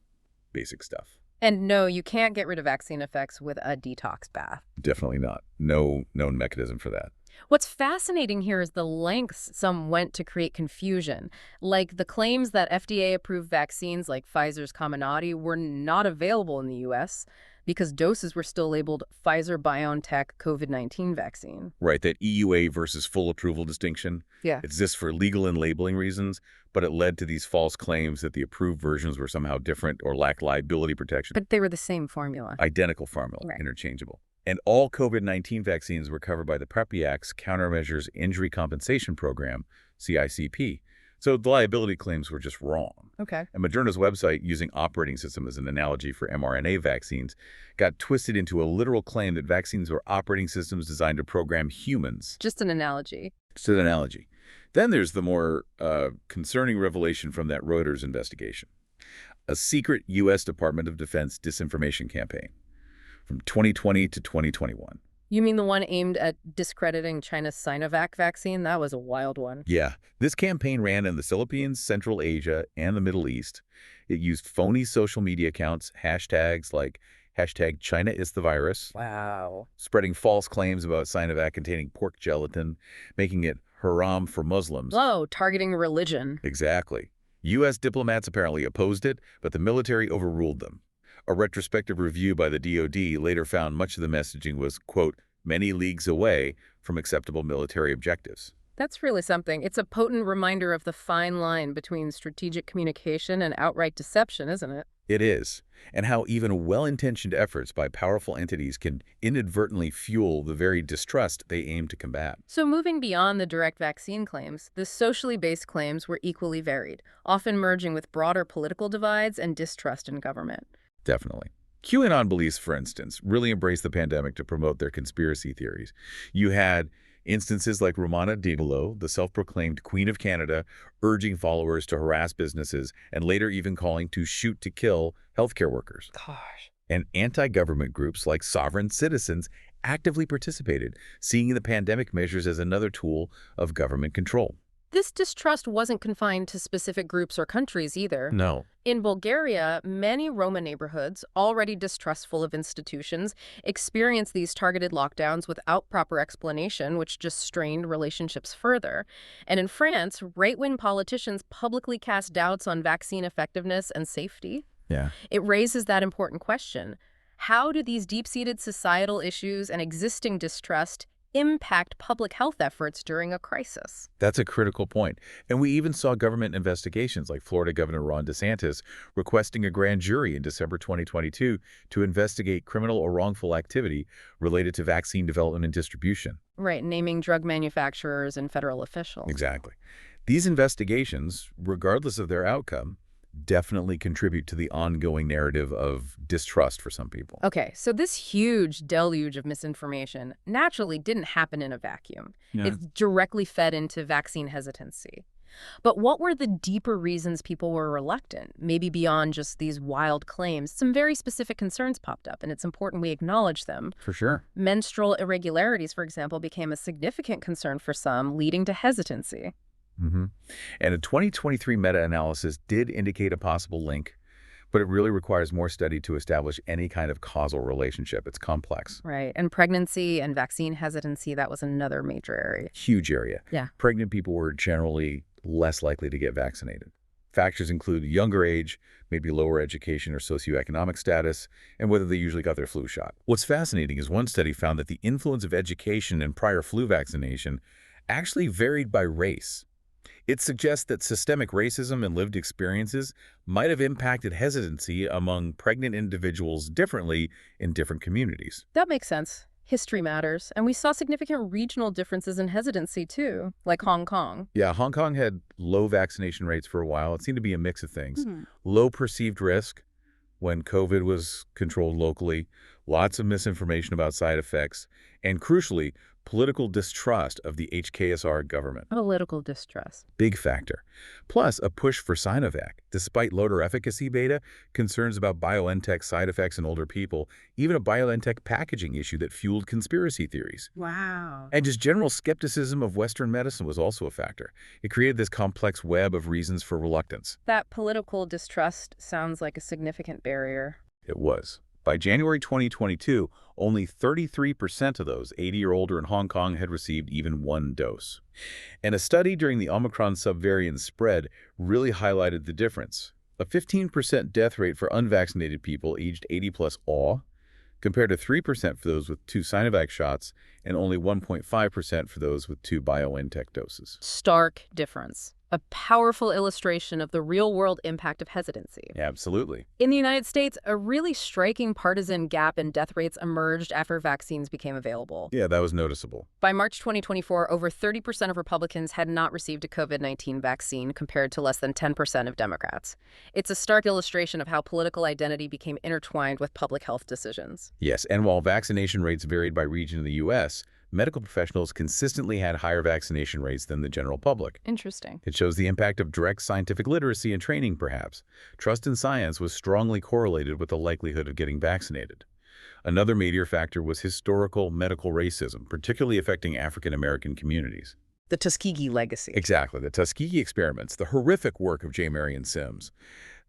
Basic stuff. And no, you can't get rid of vaccine effects with a detox bath. Definitely not. No known mechanism for that. What's fascinating here is the lengths some went to create confusion, like the claims that FDA-approved vaccines like Pfizer's Comirnaty were not available in the U.S. because doses were still labeled Pfizer-BioNTech COVID-19 vaccine. Right, that EUA versus full approval distinction. Yeah. It's just for legal and labeling reasons, but it led to these false claims that the approved versions were somehow different or lacked liability protection. But they were the same formula. Identical formula, Right. Interchangeable. And all COVID-19 vaccines were covered by the PrEP Act's Countermeasures Injury Compensation Program, CICP. So the liability claims were just wrong. Okay. And Moderna's website, using operating system as an analogy for mRNA vaccines, got twisted into a literal claim that vaccines were operating systems designed to program humans. Just an analogy. It's an analogy. Then there's the more concerning revelation from that Reuters investigation. A secret U.S. Department of Defense disinformation campaign from 2020 to 2021. You mean the one aimed at discrediting China's Sinovac vaccine? That was a wild one. Yeah, this campaign ran in the Philippines, Central Asia, and the Middle East. It used phony social media accounts, hashtags like #ChinaIsTheVirus, Wow. spreading false claims about Sinovac containing pork gelatin, making it haram for Muslims. Whoa, targeting religion. Exactly. U.S. diplomats apparently opposed it, but the military overruled them. A retrospective review by the DoD later found much of the messaging was, quote, many leagues away from acceptable military objectives. That's really something. It's a potent reminder of the fine line between strategic communication and outright deception, isn't it? It is, and how even well-intentioned efforts by powerful entities can inadvertently fuel the very distrust they aim to combat. So moving beyond the direct vaccine claims, the socially based claims were equally varied, often merging with broader political divides and distrust in government. Definitely. QAnon beliefs, for instance, really embraced the pandemic to promote their conspiracy theories. You had instances like Romana Diablo, the self-proclaimed Queen of Canada, urging followers to harass businesses and later even calling to shoot to kill healthcare workers. Gosh. And anti-government groups like Sovereign Citizens actively participated, seeing the pandemic measures as another tool of government control. This distrust wasn't confined to specific groups or countries either. No. In Bulgaria, many Roma neighborhoods, already distrustful of institutions, experienced these targeted lockdowns without proper explanation, which just strained relationships further. And in France, right-wing politicians publicly cast doubts on vaccine effectiveness and safety. Yeah. It raises that important question. How do these deep-seated societal issues and existing distrust impact public health efforts during a crisis? That's a critical point. And we even saw government investigations like Florida Governor Ron DeSantis requesting a grand jury in December 2022 to investigate criminal or wrongful activity related to vaccine development and distribution. Right, naming drug manufacturers and federal officials. Exactly. These investigations, regardless of their outcome, definitely contribute to the ongoing narrative of distrust for some people. Okay, so this huge deluge of misinformation naturally didn't happen in a vacuum. Yeah. It directly fed into vaccine hesitancy. But what were the deeper reasons people were reluctant? Maybe beyond just these wild claims, some very specific concerns popped up, and it's important we acknowledge them. For sure. Menstrual irregularities, for example, became a significant concern for some, leading to hesitancy. And a 2023 meta-analysis did indicate a possible link, but it really requires more study to establish any kind of causal relationship. It's complex. Right, and pregnancy and vaccine hesitancy, that was another major area. Huge area. Yeah. Pregnant people were generally less likely to get vaccinated. Factors include younger age, maybe lower education or socioeconomic status, and whether they usually got their flu shot. What's fascinating is one study found that the influence of education and prior flu vaccination actually varied by race. It suggests that systemic racism and lived experiences might have impacted hesitancy among pregnant individuals differently in different communities. That makes sense. History matters. And we saw significant regional differences in hesitancy, too, like Hong Kong. Yeah, Hong Kong had low vaccination rates for a while. It seemed to be a mix of things. Low perceived risk when COVID was controlled locally, lots of misinformation about side effects, and crucially, political distrust of the HKSR government. Political distrust. Big factor. Plus, a push for Sinovac. Despite lower efficacy data, concerns about BioNTech side effects in older people, even a BioNTech packaging issue that fueled conspiracy theories. Wow. And just general skepticism of Western medicine was also a factor. It created this complex web of reasons for reluctance. That political distrust sounds like a significant barrier. It was. By January 2022, only 33% of those 80 or older in Hong Kong had received even one dose. And a study during the Omicron subvariant spread really highlighted the difference. A 15% death rate for unvaccinated people aged 80 plus all, compared to 3% for those with 2 Sinovac shots and only 1.5% for those with 2 BioNTech doses. Stark difference. A powerful illustration of the real-world impact of hesitancy. Absolutely. In the United States, a really striking partisan gap in death rates emerged after vaccines became available. Yeah, that was noticeable. By March 2024, over 30% of Republicans had not received a COVID-19 vaccine, compared to less than 10% of Democrats. It's a stark illustration of how political identity became intertwined with public health decisions. Yes, and while vaccination rates varied by region in the U.S., medical professionals consistently had higher vaccination rates than the general public. Interesting. It shows the impact of direct scientific literacy and training, perhaps. Trust in science was strongly correlated with the likelihood of getting vaccinated. Another major factor was historical medical racism, particularly affecting African American communities. The Tuskegee legacy. Exactly. The Tuskegee experiments, the horrific work of J. Marion Sims.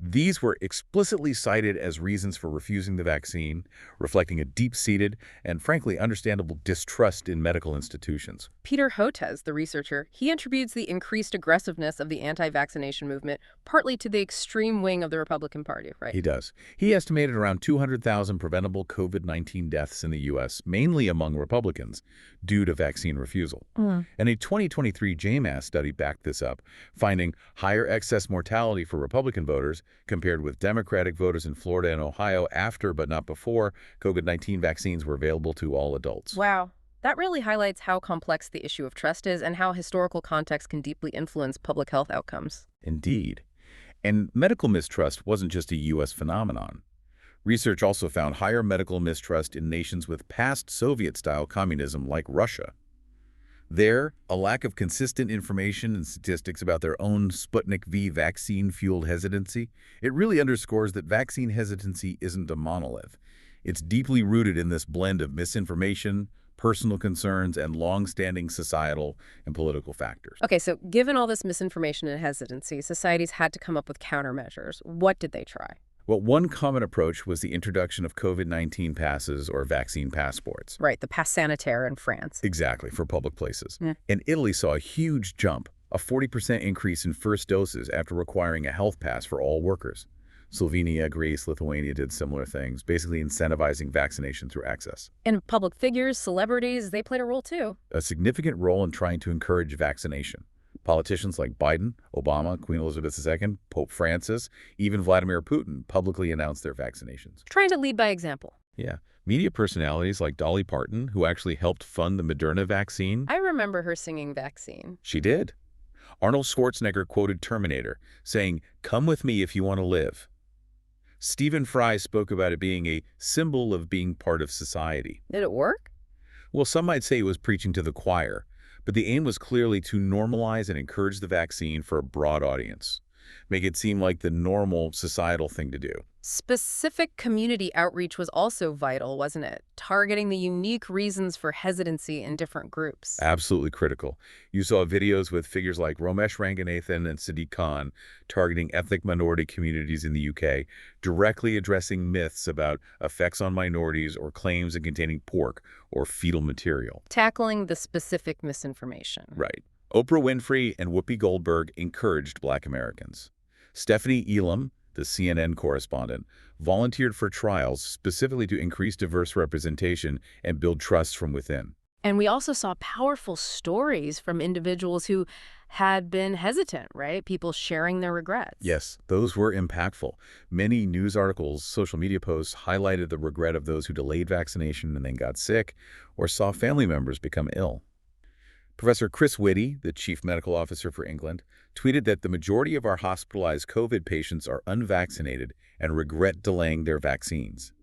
These were explicitly cited as reasons for refusing the vaccine, reflecting a deep-seated and, frankly, understandable distrust in medical institutions. Peter Hotez, the researcher, he attributes the increased aggressiveness of the anti-vaccination movement partly to the extreme wing of the Republican Party, right? He does. He estimated around 200,000 preventable COVID-19 deaths in the U.S., mainly among Republicans, due to vaccine refusal. And a 2023 JMAS study backed this up, finding higher excess mortality for Republican voters compared with Democratic voters in Florida and Ohio after, but not before, COVID-19 vaccines were available to all adults. Wow. That really highlights how complex the issue of trust is and how historical context can deeply influence public health outcomes. Indeed. And medical mistrust wasn't just a U.S. phenomenon. Research also found higher medical mistrust in nations with past Soviet-style communism like Russia. There, a lack of consistent information and statistics about their own Sputnik V vaccine-fueled hesitancy, it really underscores that vaccine hesitancy isn't a monolith. It's deeply rooted in this blend of misinformation, personal concerns, and long-standing societal and political factors. Okay, so given all this misinformation and hesitancy, societies had to come up with countermeasures. What did they try? Well, one common approach was the introduction of COVID-19 passes or vaccine passports. Right, the pass sanitaire in France. Exactly, for public places. Yeah. And Italy saw a huge jump, a 40% increase in first doses after requiring a health pass for all workers. Slovenia, Greece, Lithuania did similar things, basically incentivizing vaccination through access. And public figures, celebrities, they played a role too. A significant role in trying to encourage vaccination. Politicians like Biden, Obama, Queen Elizabeth II, Pope Francis, even Vladimir Putin publicly announced their vaccinations. Trying to lead by example. Yeah. Media personalities like Dolly Parton, who actually helped fund the Moderna vaccine. I remember her singing Vaccine. She did. Arnold Schwarzenegger quoted Terminator, saying, "Come with me if you want to live." Stephen Fry spoke about it being a symbol of being part of society. Did it work? Well, some might say it was preaching to the choir, but the aim was clearly to normalize and encourage the vaccine for a broad audience, make it seem like the normal societal thing to do. Specific community outreach was also vital, wasn't it? Targeting the unique reasons for hesitancy in different groups. Absolutely critical. You saw videos with figures like Romesh Ranganathan and Sadiq Khan targeting ethnic minority communities in the UK, directly addressing myths about effects on minorities or claims of containing pork or fetal material. Tackling the specific misinformation. Right. Oprah Winfrey and Whoopi Goldberg encouraged Black Americans. Stephanie Elam, the CNN correspondent, volunteered for trials specifically to increase diverse representation and build trust from within. And we also saw powerful stories from individuals who had been hesitant, right? People sharing their regrets. Yes, those were impactful. Many news articles, social media posts highlighted the regret of those who delayed vaccination and then got sick or saw family members become ill. Professor Chris Whitty, the chief medical officer for England, tweeted that the majority of our hospitalized COVID patients are unvaccinated and regret delaying their vaccines.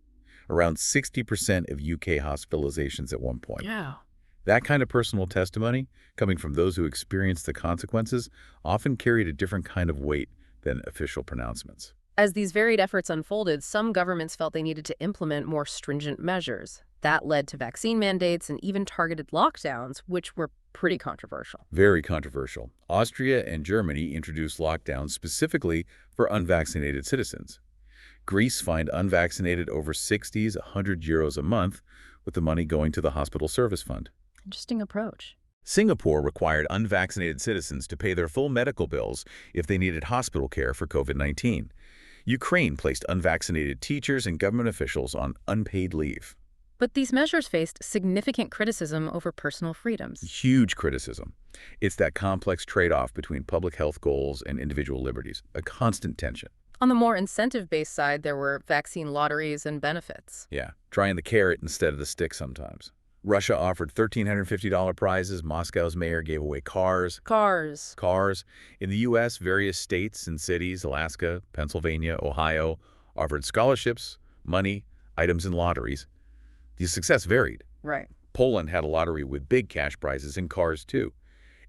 Around 60% of UK hospitalizations at one point. Yeah. That kind of personal testimony, coming from those who experienced the consequences, often carried a different kind of weight than official pronouncements. As these varied efforts unfolded, some governments felt they needed to implement more stringent measures. That led to vaccine mandates and even targeted lockdowns, which were pretty controversial. Very controversial. Austria and Germany introduced lockdowns specifically for unvaccinated citizens. Greece fined unvaccinated over 60s €100 a month, with the money going to the hospital service fund. Interesting approach. Singapore required unvaccinated citizens to pay their full medical bills if they needed hospital care for COVID-19. Ukraine placed unvaccinated teachers and government officials on unpaid leave. But these measures faced significant criticism over personal freedoms. Huge criticism. It's that complex trade-off between public health goals and individual liberties, a constant tension. On the more incentive-based side, there were vaccine lotteries and benefits. Yeah, trying the carrot instead of the stick sometimes. Russia offered $1,350 prizes. Moscow's mayor gave away cars. Cars. In the U.S., various states and cities, Alaska, Pennsylvania, Ohio, offered scholarships, money, items, and lotteries. The success varied. Right. Poland had a lottery with big cash prizes in cars, too.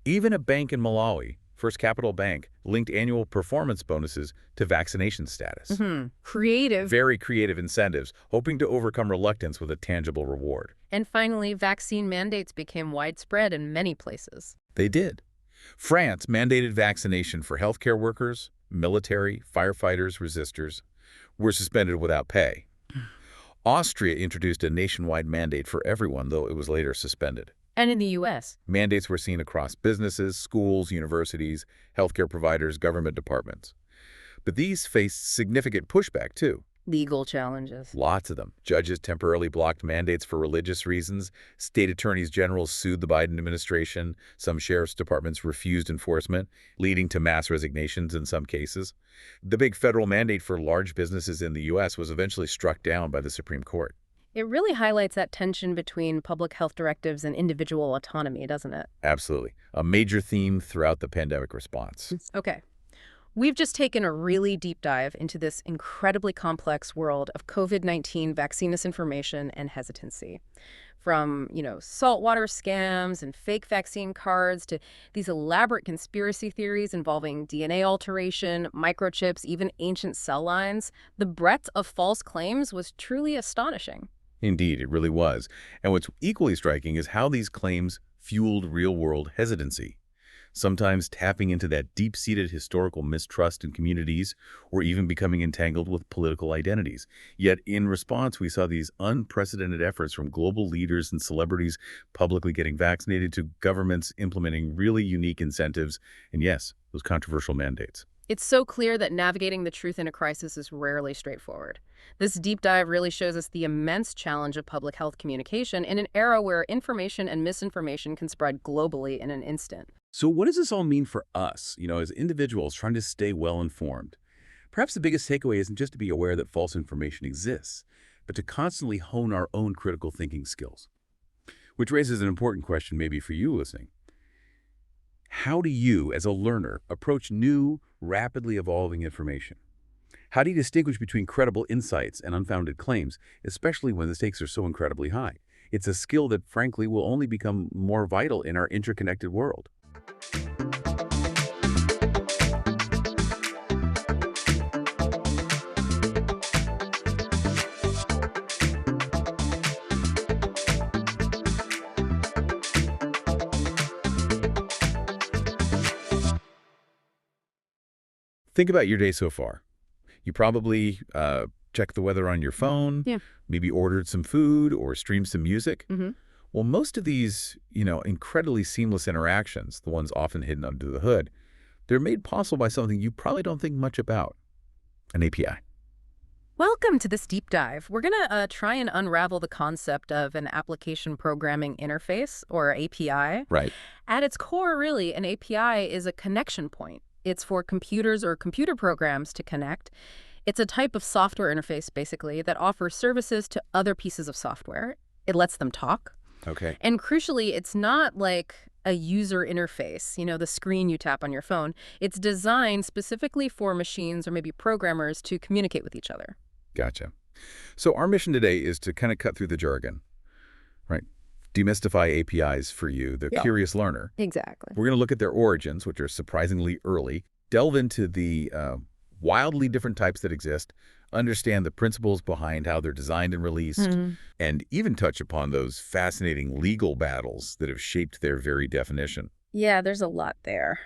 Even a bank in Malawi, First Capital Bank, linked annual performance bonuses to vaccination status. Creative. Very creative incentives, hoping to overcome reluctance with a tangible reward. And finally, vaccine mandates became widespread in many places. They did. France mandated vaccination for healthcare workers, military, firefighters, resistors were suspended without pay. Austria introduced a nationwide mandate for everyone, though it was later suspended. And in the U.S., Mandates were seen across businesses, schools, universities, healthcare providers, government departments. But these faced significant pushback, too. legal challenges. Lots of them. Judges temporarily blocked mandates for religious reasons. State attorneys general sued the Biden administration. Some sheriff's departments refused enforcement, leading to mass resignations in some cases. The big federal mandate for large businesses in the U.S. was eventually struck down by the Supreme Court. It really highlights that tension between public health directives and individual autonomy, doesn't it? Absolutely. A major theme throughout the pandemic response. Okay. We've just taken a really deep dive into this incredibly complex world of COVID-19 vaccine misinformation and hesitancy. From, saltwater scams and fake vaccine cards to these elaborate conspiracy theories involving DNA alteration, microchips, even ancient cell lines, the breadth of false claims was truly astonishing. Indeed, it really was. And what's equally striking is how these claims fueled real-world hesitancy, sometimes tapping into that deep-seated historical mistrust in communities or even becoming entangled with political identities. Yet in response, we saw these unprecedented efforts from global leaders and celebrities publicly getting vaccinated to governments implementing really unique incentives and, yes, those controversial mandates. It's so clear that navigating the truth in a crisis is rarely straightforward. This deep dive really shows us the immense challenge of public health communication in an era where information and misinformation can spread globally in an instant. So what does this all mean for us, as individuals trying to stay well-informed? Perhaps the biggest takeaway isn't just to be aware that false information exists, but to constantly hone our own critical thinking skills. Which raises an important question maybe for you listening. How do you, as a learner, approach new, rapidly evolving information? How do you distinguish between credible insights and unfounded claims, especially when the stakes are so incredibly high? It's a skill that, frankly, will only become more vital in our interconnected world. Think about your day so far. You probably checked the weather on your phone, maybe ordered some food or streamed some music. Well, most of these, incredibly seamless interactions, the ones often hidden under the hood, they're made possible by something you probably don't think much about, an API. Welcome to this deep dive. We're going to try and unravel the concept of an application programming interface, or API. Right. At its core, really, an API is a connection point. It's for computers or computer programs to connect. It's a type of software interface, basically, that offers services to other pieces of software. It lets them talk. Okay. And crucially, it's not like a user interface, the screen you tap on your phone. It's designed specifically for machines or maybe programmers to communicate with each other. Gotcha. So our mission today is to kind of cut through the jargon, right? Demystify APIs for you, the curious learner. Exactly. We're going to look at their origins, which are surprisingly early, delve into the wildly different types that exist, understand the principles behind how they're designed and released, and even touch upon those fascinating legal battles that have shaped their very definition. Yeah, there's a lot there.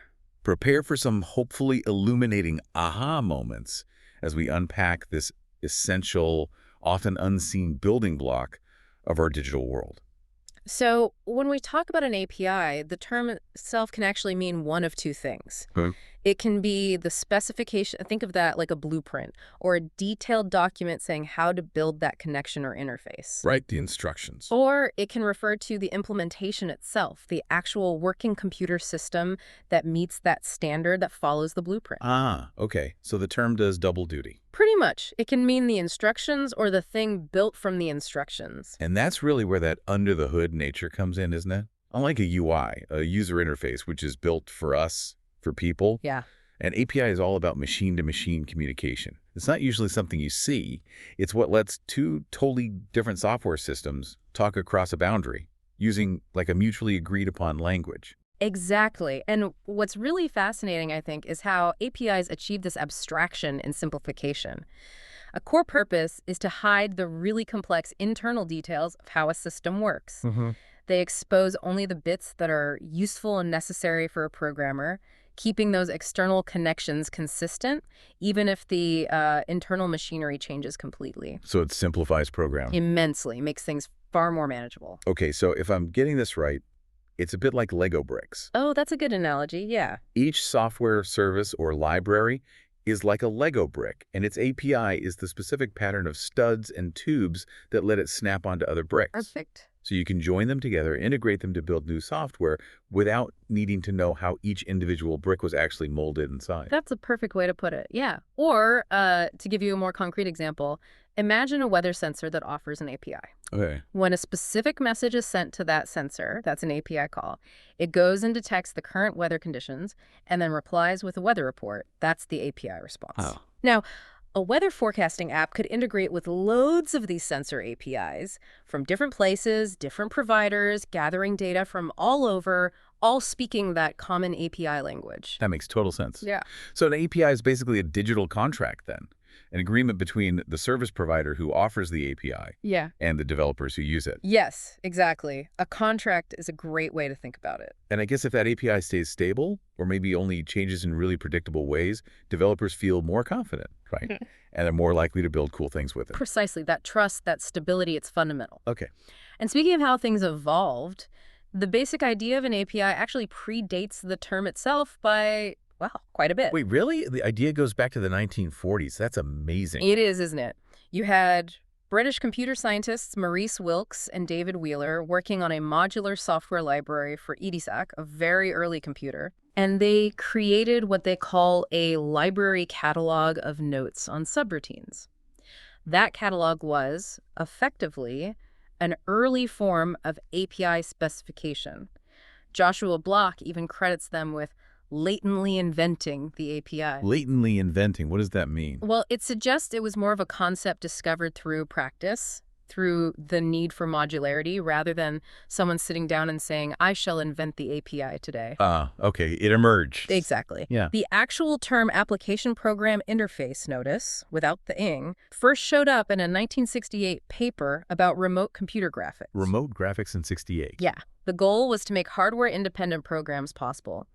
Prepare for some hopefully illuminating aha moments as we unpack this essential, often unseen building block of our digital world. So when we talk about an API, the term itself can actually mean one of two things. It can be the specification, think of that like a blueprint, or a detailed document saying how to build that connection or interface. Right, the instructions. Or it can refer to the implementation itself, the actual working computer system that meets that standard that follows the blueprint. Ah, okay. So the term does double duty. Pretty much. It can mean the instructions or the thing built from the instructions. And that's really where that under-the-hood nature comes in, isn't it? Unlike a UI, a user interface, which is built for us, for people. Yeah. An API is all about machine-to-machine communication. It's not usually something you see. It's what lets two totally different software systems talk across a boundary, using like a mutually agreed upon language. Exactly. And what's really fascinating, I think, is how APIs achieve this abstraction and simplification. A core purpose is to hide the really complex internal details of how a system works. They expose only the bits that are useful and necessary for a programmer, keeping those external connections consistent, even if the internal machinery changes completely. So it simplifies programming. Immensely, makes things far more manageable. Okay, so if I'm getting this right, it's a bit like Lego bricks. Oh, that's a good analogy, yeah. Each software service or library is like a Lego brick, and its API is the specific pattern of studs and tubes that let it snap onto other bricks. Perfect. So you can join them together, integrate them to build new software without needing to know how each individual brick was actually molded inside. That's a perfect way to put it, yeah. Or, to give you a more concrete example, imagine a weather sensor that offers an API. Okay. When a specific message is sent to that sensor, that's an API call, it goes and detects the current weather conditions and then replies with a weather report. That's the API response. Oh. Now, a weather forecasting app could integrate with loads of these sensor APIs from different places, different providers, gathering data from all over, all speaking that common API language. That makes total sense. Yeah. So an API is basically a digital contract then, an agreement between the service provider who offers the API Yeah. and the developers who use it. Yes, exactly. A contract is a great way to think about it. And I guess if that API stays stable, or maybe only changes in really predictable ways, developers feel more confident, right? And they're more likely to build cool things with it. Precisely. That trust, that stability, it's fundamental. Okay. And speaking of how things evolved, the basic idea of an API actually predates the term itself by, well, quite a bit. Wait, really? The idea goes back to the 1940s. That's amazing. It is, isn't it? You had British computer scientists Maurice Wilkes and David Wheeler working on a modular software library for EDISAC, a very early computer. And they created what they call a library catalog of notes on subroutines. That catalog was, effectively, an early form of API specification. Joshua Bloch even credits them with latently inventing the API. Latently inventing, what does that mean? Well, it suggests it was more of a concept discovered through practice, through the need for modularity, rather than someone sitting down and saying, I shall invent the API today. Okay, it emerged. Exactly. Yeah. The actual term application program interface, notice, without the ing, first showed up in a 1968 paper about remote computer graphics. Remote graphics in 68. Yeah. The goal was to make hardware-independent programs possible.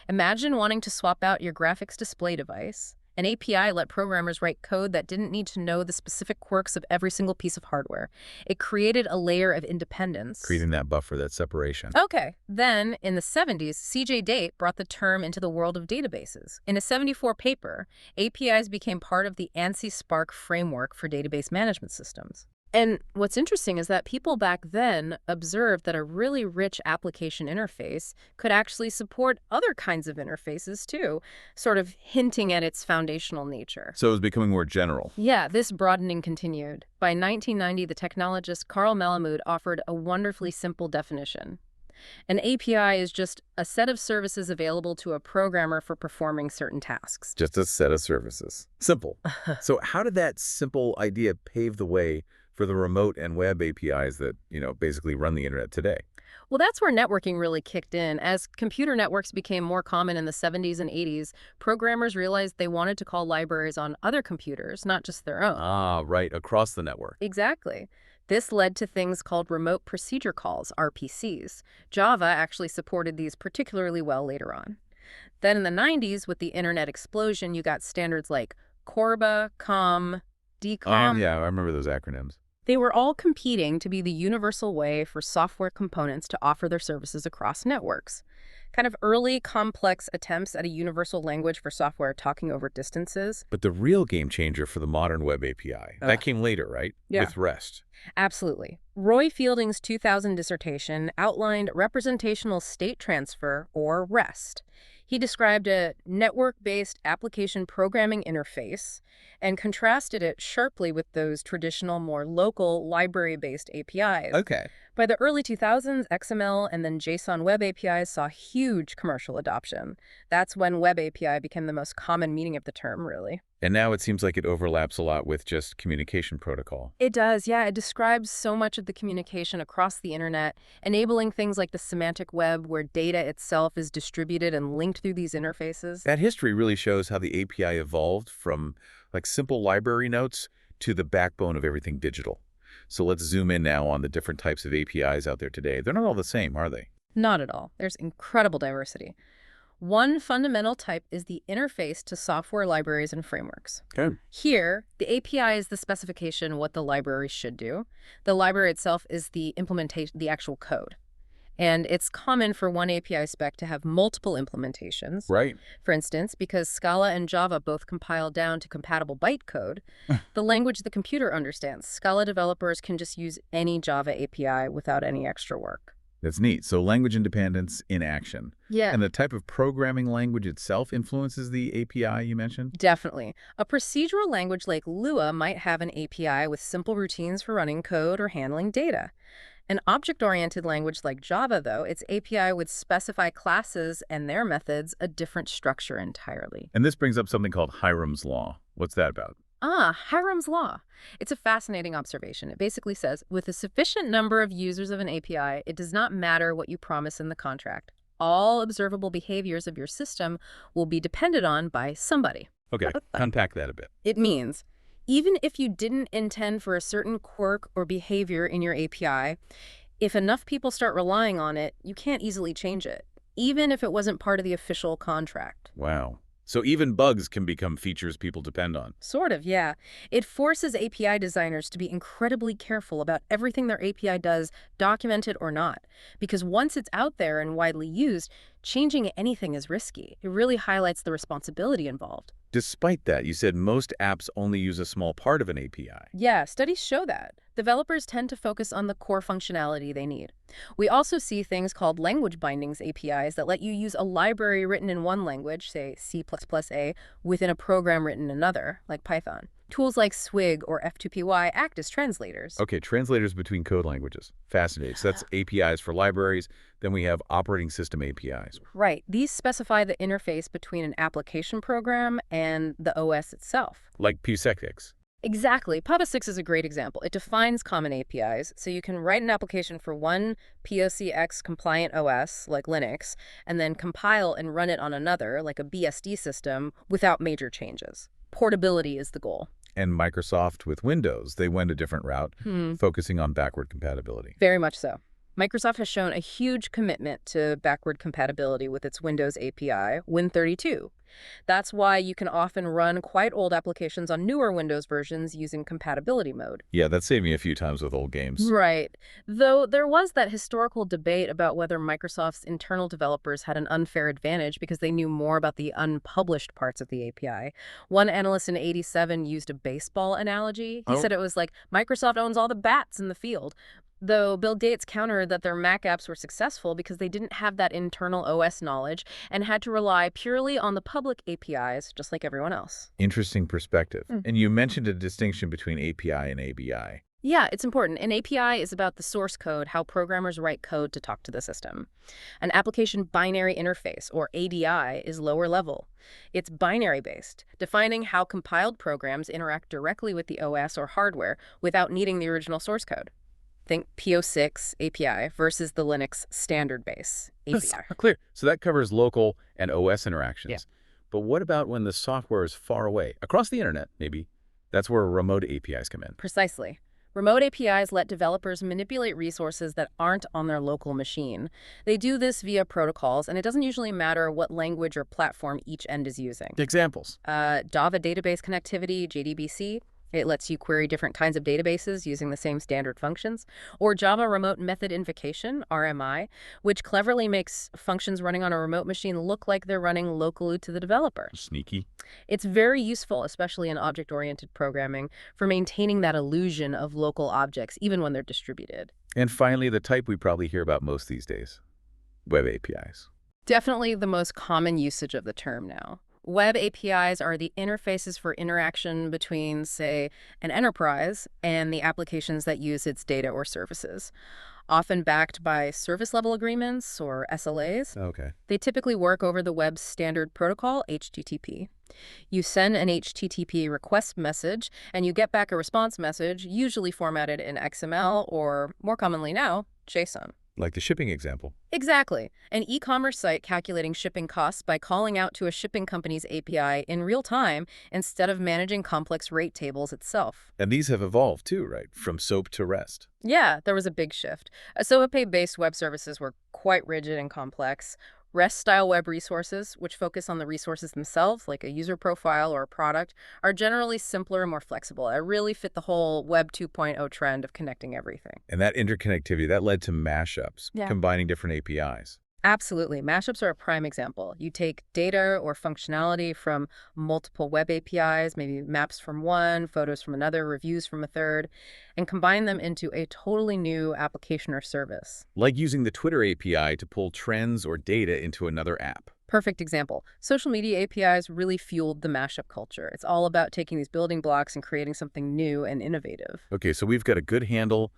Imagine wanting to swap out your graphics display device. An API let programmers write code that didn't need to know the specific quirks of every single piece of hardware. It created a layer of independence. Creating that buffer, that separation. Okay. Then, in the 70s, C.J. Date brought the term into the world of databases. In a 74 paper, APIs became part of the ANSI Spark framework for database management systems. And what's interesting is that people back then observed that a really rich application interface could actually support other kinds of interfaces too, sort of hinting at its foundational nature. So it was becoming more general. Yeah, this broadening continued. By 1990, the technologist Carl Malamud offered a wonderfully simple definition. An API is just a set of services available to a programmer for performing certain tasks. Just a set of services. Simple. So how did that simple idea pave the way for the remote and web APIs that, basically run the internet today? Well, that's where networking really kicked in. As computer networks became more common in the 70s and 80s, programmers realized they wanted to call libraries on other computers, not just their own. Ah, right, across the network. Exactly. This led to things called remote procedure calls, RPCs. Java actually supported these particularly well later on. Then in the 90s, with the internet explosion, you got standards like CORBA, COM, DCOM. Yeah, I remember those acronyms. They were all competing to be the universal way for software components to offer their services across networks. Kind of early, complex attempts at a universal language for software talking over distances. But the real game changer for the modern web API, that came later, right? Yeah. With REST. Absolutely. Roy Fielding's 2000 dissertation outlined representational state transfer, or REST. He described a network-based application programming interface and contrasted it sharply with those traditional, more local, library-based APIs. Okay. By the early 2000s, XML and then JSON Web APIs saw huge commercial adoption. That's when Web API became the most common meaning of the term, really. And now it seems like it overlaps a lot with just communication protocol. It does, yeah. It describes so much of the communication across the internet, enabling things like the semantic web where data itself is distributed and linked through these interfaces. That history really shows how the API evolved from like simple library notes to the backbone of everything digital. So let's zoom in now on the different types of APIs out there today. They're not all the same, are they? Not at all. There's incredible diversity. One fundamental type is the interface to software libraries and frameworks. Okay. Here, the API is the specification what the library should do. The library itself is the implementation, the actual code. And it's common for one API spec to have multiple implementations. Right. For instance, because Scala and Java both compile down to compatible bytecode, the language the computer understands, Scala developers can just use any Java API without any extra work. That's neat. So language independence in action. Yeah. And the type of programming language itself influences the API you mentioned? Definitely. A procedural language like Lua might have an API with simple routines for running code or handling data. An object-oriented language like Java, though, its API would specify classes and their methods a different structure entirely. And this brings up something called Hiram's Law. What's that about? Hiram's Law. It's a fascinating observation. It basically says, with a sufficient number of users of an API, it does not matter what you promise in the contract. All observable behaviors of your system will be depended on by somebody. Okay, unpack that a bit. It means, even if you didn't intend for a certain quirk or behavior in your API, if enough people start relying on it, you can't easily change it, even if it wasn't part of the official contract. Wow. So even bugs can become features people depend on. Sort of, yeah. It forces API designers to be incredibly careful about everything their API does, documented or not. Because once it's out there and widely used, changing anything is risky. It really highlights the responsibility involved. Despite that, you said most apps only use a small part of an API. Yeah, studies show that. Developers tend to focus on the core functionality they need. We also see things called language bindings APIs that let you use a library written in one language, say C++A, within a program written in another, like Python. Tools like Swig or F2PY act as translators. Okay, translators between code languages. Fascinating. So that's APIs for libraries. Then we have operating system APIs. Right. These specify the interface between an application program and the OS itself. Like POSIX. Exactly. POSIX is a great example. It defines common APIs, so you can write an application for one POSIX-compliant OS, like Linux, and then compile and run it on another, like a BSD system, without major changes. Portability is the goal. And Microsoft with Windows, they went a different route, focusing on backward compatibility. Very much so. Microsoft has shown a huge commitment to backward compatibility with its Windows API, Win32. That's why you can often run quite old applications on newer Windows versions using compatibility mode. Yeah, that saved me a few times with old games. Right. Though there was that historical debate about whether Microsoft's internal developers had an unfair advantage because they knew more about the unpublished parts of the API. One analyst in '87 used a baseball analogy. He said it was like Microsoft owns all the bats in the field. Though Bill Gates countered that their Mac apps were successful because they didn't have that internal OS knowledge and had to rely purely on the public APIs, just like everyone else. Interesting perspective. And you mentioned a distinction between API and ABI. Yeah, it's important. An API is about the source code, how programmers write code to talk to the system. An application binary interface, or ADI, is lower level. It's binary-based, defining how compiled programs interact directly with the OS or hardware without needing the original source code. Think POSIX API versus the Linux standard base API. Clear. So that covers local and OS interactions. Yeah. But what about when the software is far away, across the internet, maybe? That's where remote APIs come in. Precisely. Remote APIs let developers manipulate resources that aren't on their local machine. They do this via protocols, and it doesn't usually matter what language or platform each end is using. Examples. Java database connectivity, JDBC. It lets you query different kinds of databases using the same standard functions. Or Java Remote Method Invocation, RMI, which cleverly makes functions running on a remote machine look like they're running locally to the developer. Sneaky. It's very useful, especially in object-oriented programming, for maintaining that illusion of local objects, even when they're distributed. And finally, the type we probably hear about most these days, web APIs. Definitely the most common usage of the term now. Web APIs are the interfaces for interaction between, say, an enterprise and the applications that use its data or services. Often backed by service level agreements or SLAs, Okay. they typically work over the web's standard protocol, HTTP. You send an HTTP request message, and you get back a response message, usually formatted in XML or, more commonly now, JSON. Like the shipping example. Exactly. An e-commerce site calculating shipping costs by calling out to a shipping company's API in real time instead of managing complex rate tables itself. And these have evolved too, right? From SOAP to REST. Yeah, there was a big shift. SOAP-based web services were quite rigid and complex. REST-style web resources, which focus on the resources themselves, like a user profile or a product, are generally simpler and more flexible. It really fit the whole Web 2.0 trend of connecting everything. And that interconnectivity, that led to mashups, Yeah. combining different APIs. Absolutely. Mashups are a prime example. You take data or functionality from multiple web APIs, maybe maps from one, photos from another, reviews from a third, and combine them into a totally new application or service. Like using the Twitter API to pull trends or data into another app. Perfect example. Social media APIs really fueled the mashup culture. It's all about taking these building blocks and creating something new and innovative. Okay, so we've got a good handle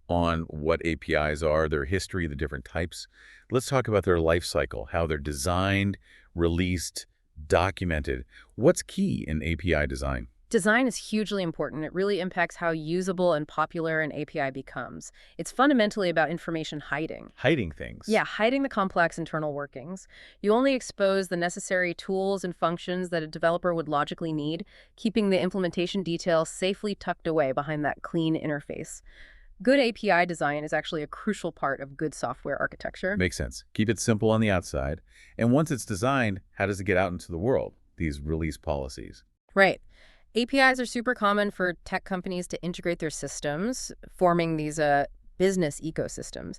on what APIs are, their history, the different types. Let's talk about their life cycle, how they're designed, released, documented. What's key in API design? Design is hugely important. It really impacts how usable and popular an API becomes. It's fundamentally about information hiding. Hiding things. Yeah, hiding the complex internal workings. You only expose the necessary tools and functions that a developer would logically need, keeping the implementation details safely tucked away behind that clean interface. Good API design is actually a crucial part of good software architecture. Makes sense. Keep it simple on the outside. And once it's designed, how does it get out into the world, these release policies? Right. APIs are super common for tech companies to integrate their systems, forming these business ecosystems.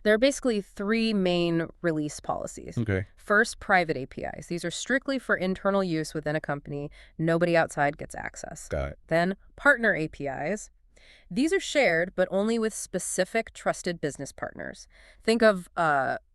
There are basically three main release policies. Okay. First, private APIs. These are strictly for internal use within a company. Nobody outside gets access. Got it. Then, partner APIs. These are shared, but only with specific trusted business partners. Think of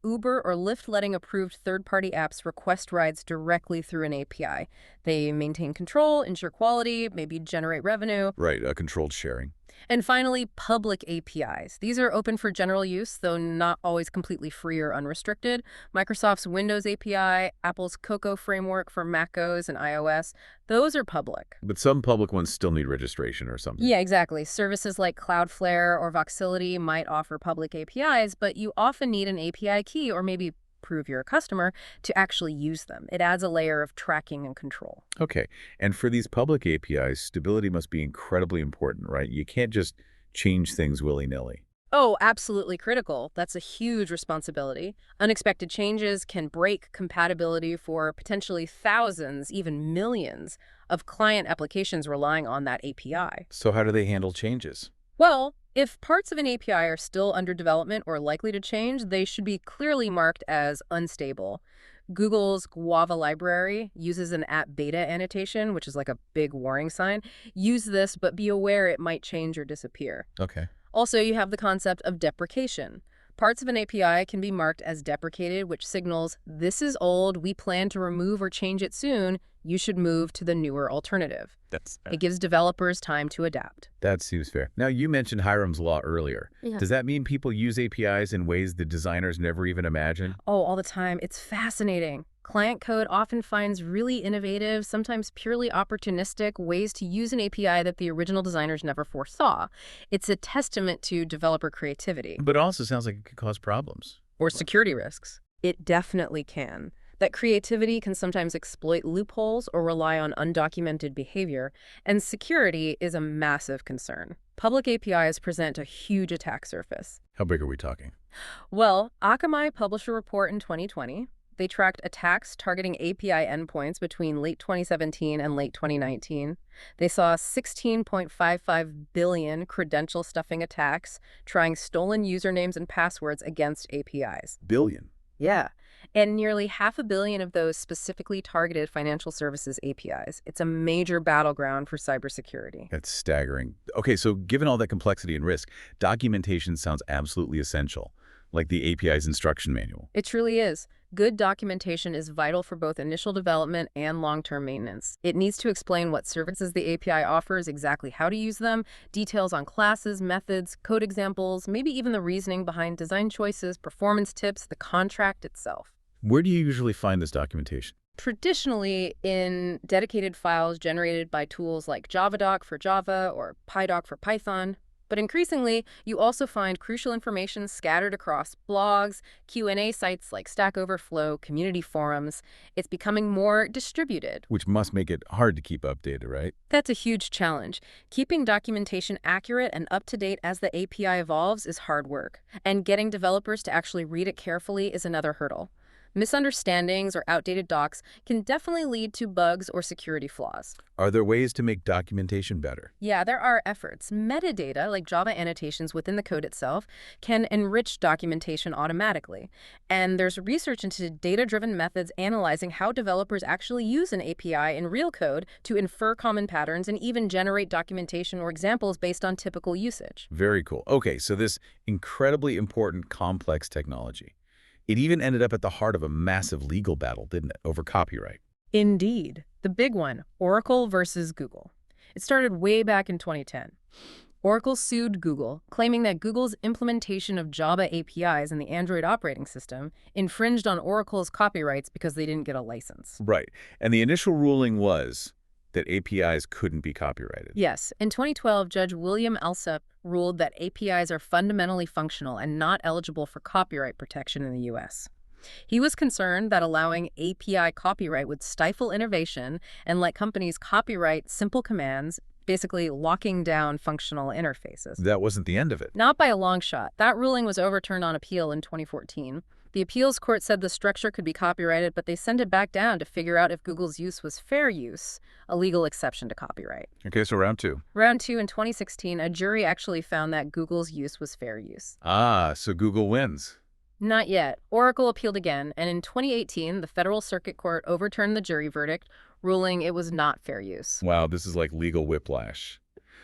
Uber or Lyft letting approved third-party apps request rides directly through an API. They maintain control, ensure quality, maybe generate revenue. Right, controlled sharing. And finally, public APIs. These are open for general use, though not always completely free or unrestricted. Microsoft's Windows API, Apple's Cocoa framework for macOS and iOS, those are public. But some public ones still need registration or something. Yeah, exactly. Services like Cloudflare or Voxility might offer public APIs, but you often need an API key or maybe prove you're a customer to actually use them. It adds a layer of tracking and control. Okay. And for these public APIs, stability must be incredibly important, right? You can't just change things willy-nilly. Oh, absolutely critical. That's a huge responsibility. Unexpected changes can break compatibility for potentially thousands, even millions, of client applications relying on that API. So how do they handle changes? Well, if parts of an API are still under development or likely to change, they should be clearly marked as unstable. Google's Guava library uses an app beta annotation, which is like a big warning sign. Use this, but be aware it might change or disappear. Okay. Also, you have the concept of deprecation. Parts of an API can be marked as deprecated, which signals, this is old, we plan to remove or change it soon, you should move to the newer alternative. That's It gives developers time to adapt. That seems fair. Now, you mentioned Hiram's Law earlier. Yeah. Does that mean people use APIs in ways the designers never even imagined? Oh, all the time. It's fascinating. Client code often finds really innovative, sometimes purely opportunistic ways to use an API that the original designers never foresaw. It's a testament to developer creativity. But it also sounds like it could cause problems. Or security risks. It definitely can. That creativity can sometimes exploit loopholes or rely on undocumented behavior, and security is a massive concern. Public APIs present a huge attack surface. How big are we talking? Well, Akamai published a report in 2020. They tracked attacks targeting API endpoints between late 2017 and late 2019. They saw 16.55 billion credential stuffing attacks trying stolen usernames and passwords against APIs. Billion. Yeah. And nearly 500 million of those specifically targeted financial services APIs. It's a major battleground for cybersecurity. That's staggering. Okay, so given all that complexity and risk, documentation sounds absolutely essential. like the API's instruction manual. It truly is. Good documentation is vital for both initial development and long-term maintenance. It needs to explain what services the API offers, exactly how to use them, details on classes, methods, code examples, maybe even the reasoning behind design choices, performance tips, the contract itself. Where do you usually find this documentation? Traditionally, in dedicated files generated by tools like JavaDoc for Java or PyDoc for Python. But increasingly, you also find crucial information scattered across blogs, Q&A sites like Stack Overflow, community forums. It's becoming more distributed. Which must make it hard to keep updated, right? That's a huge challenge. Keeping documentation accurate and up to date as the API evolves is hard work. And getting developers to actually read it carefully is another hurdle. Misunderstandings or outdated docs can definitely lead to bugs or security flaws. Are there ways to make documentation better? Yeah, there are efforts. Metadata, like Java annotations within the code itself, can enrich documentation automatically. And there's research into data-driven methods analyzing how developers actually use an API in real code to infer common patterns and even generate documentation or examples based on typical usage. Very cool. Okay, so this incredibly important, complex technology. It even ended up at the heart of a massive legal battle, didn't it, over copyright? Indeed. The big one, Oracle versus Google. It started way back in 2010. Oracle sued Google, claiming that Google's implementation of Java APIs in the Android operating system infringed on Oracle's copyrights because they didn't get a license. Right. And the initial ruling was that APIs couldn't be copyrighted. Yes. In 2012, Judge William Alsup ruled that APIs are fundamentally functional and not eligible for copyright protection in the U.S. He was concerned that allowing API copyright would stifle innovation and let companies copyright simple commands, basically locking down functional interfaces. That wasn't the end of it. Not by a long shot. That ruling was overturned on appeal in 2014. The appeals court said the structure could be copyrighted, but they sent it back down to figure out if Google's use was fair use, a legal exception to copyright. Okay, so round two. Round two in 2016, a jury actually found that Google's use was fair use. Ah, so Google wins. Not yet. Oracle appealed again, and in 2018, the Federal Circuit Court overturned the jury verdict, ruling it was not fair use. Wow, this is like legal whiplash.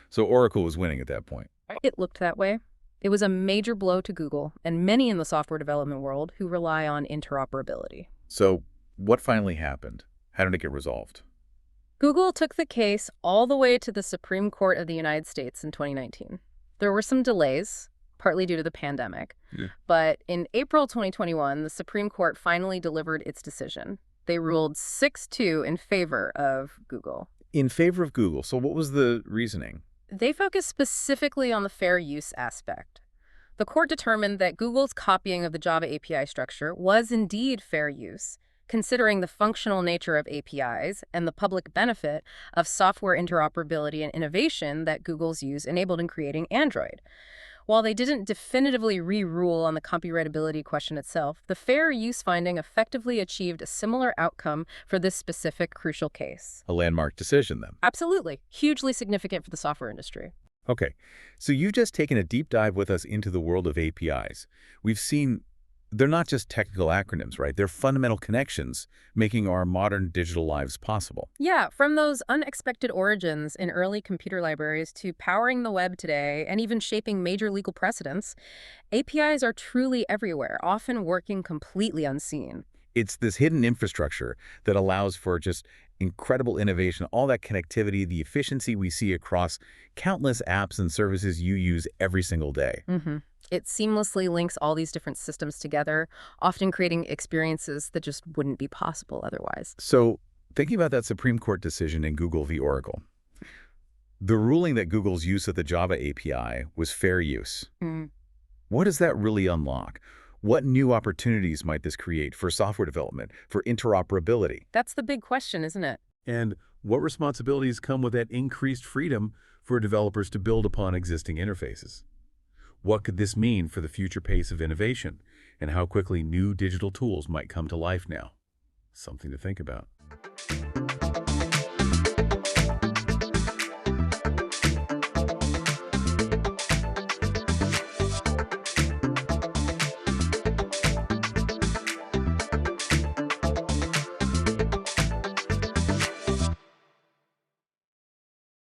So Oracle was winning at that point. It looked that way. It was a major blow to Google and many in the software development world who rely on interoperability. So what finally happened? How did it get resolved? Google took the case all the way to the Supreme Court of the United States in 2019. There were some delays, partly due to the pandemic. But in April 2021, the Supreme Court finally delivered its decision. They ruled 6-2 in favor of Google. In favor of Google. So what was the reasoning? They focused specifically on the fair use aspect. The court determined that Google's copying of the Java API structure was indeed fair use, considering the functional nature of APIs and the public benefit of software interoperability and innovation that Google's use enabled in creating Android. While they didn't definitively re-rule on the copyrightability question itself, the fair use finding effectively achieved a similar outcome for this specific crucial case. A landmark decision, then. Absolutely. Hugely significant for the software industry. Okay, so you've just taken a deep dive with us into the world of APIs. We've seen they're not just technical acronyms, right? They're fundamental connections making our modern digital lives possible. Yeah, from those unexpected origins in early computer libraries to powering the web today and even shaping major legal precedents, APIs are truly everywhere, often working completely unseen. It's this hidden infrastructure that allows for just incredible innovation, all that connectivity, the efficiency we see across countless apps and services you use every single day. It seamlessly links all these different systems together, often creating experiences that just wouldn't be possible otherwise. So thinking about that Supreme Court decision in Google v. Oracle, the ruling that Google's use of the Java API was fair use. What does that really unlock? What new opportunities might this create for software development, for interoperability? That's the big question, isn't it? And what responsibilities come with that increased freedom for developers to build upon existing interfaces? What could this mean for the future pace of innovation and how quickly new digital tools might come to life now? Something to think about.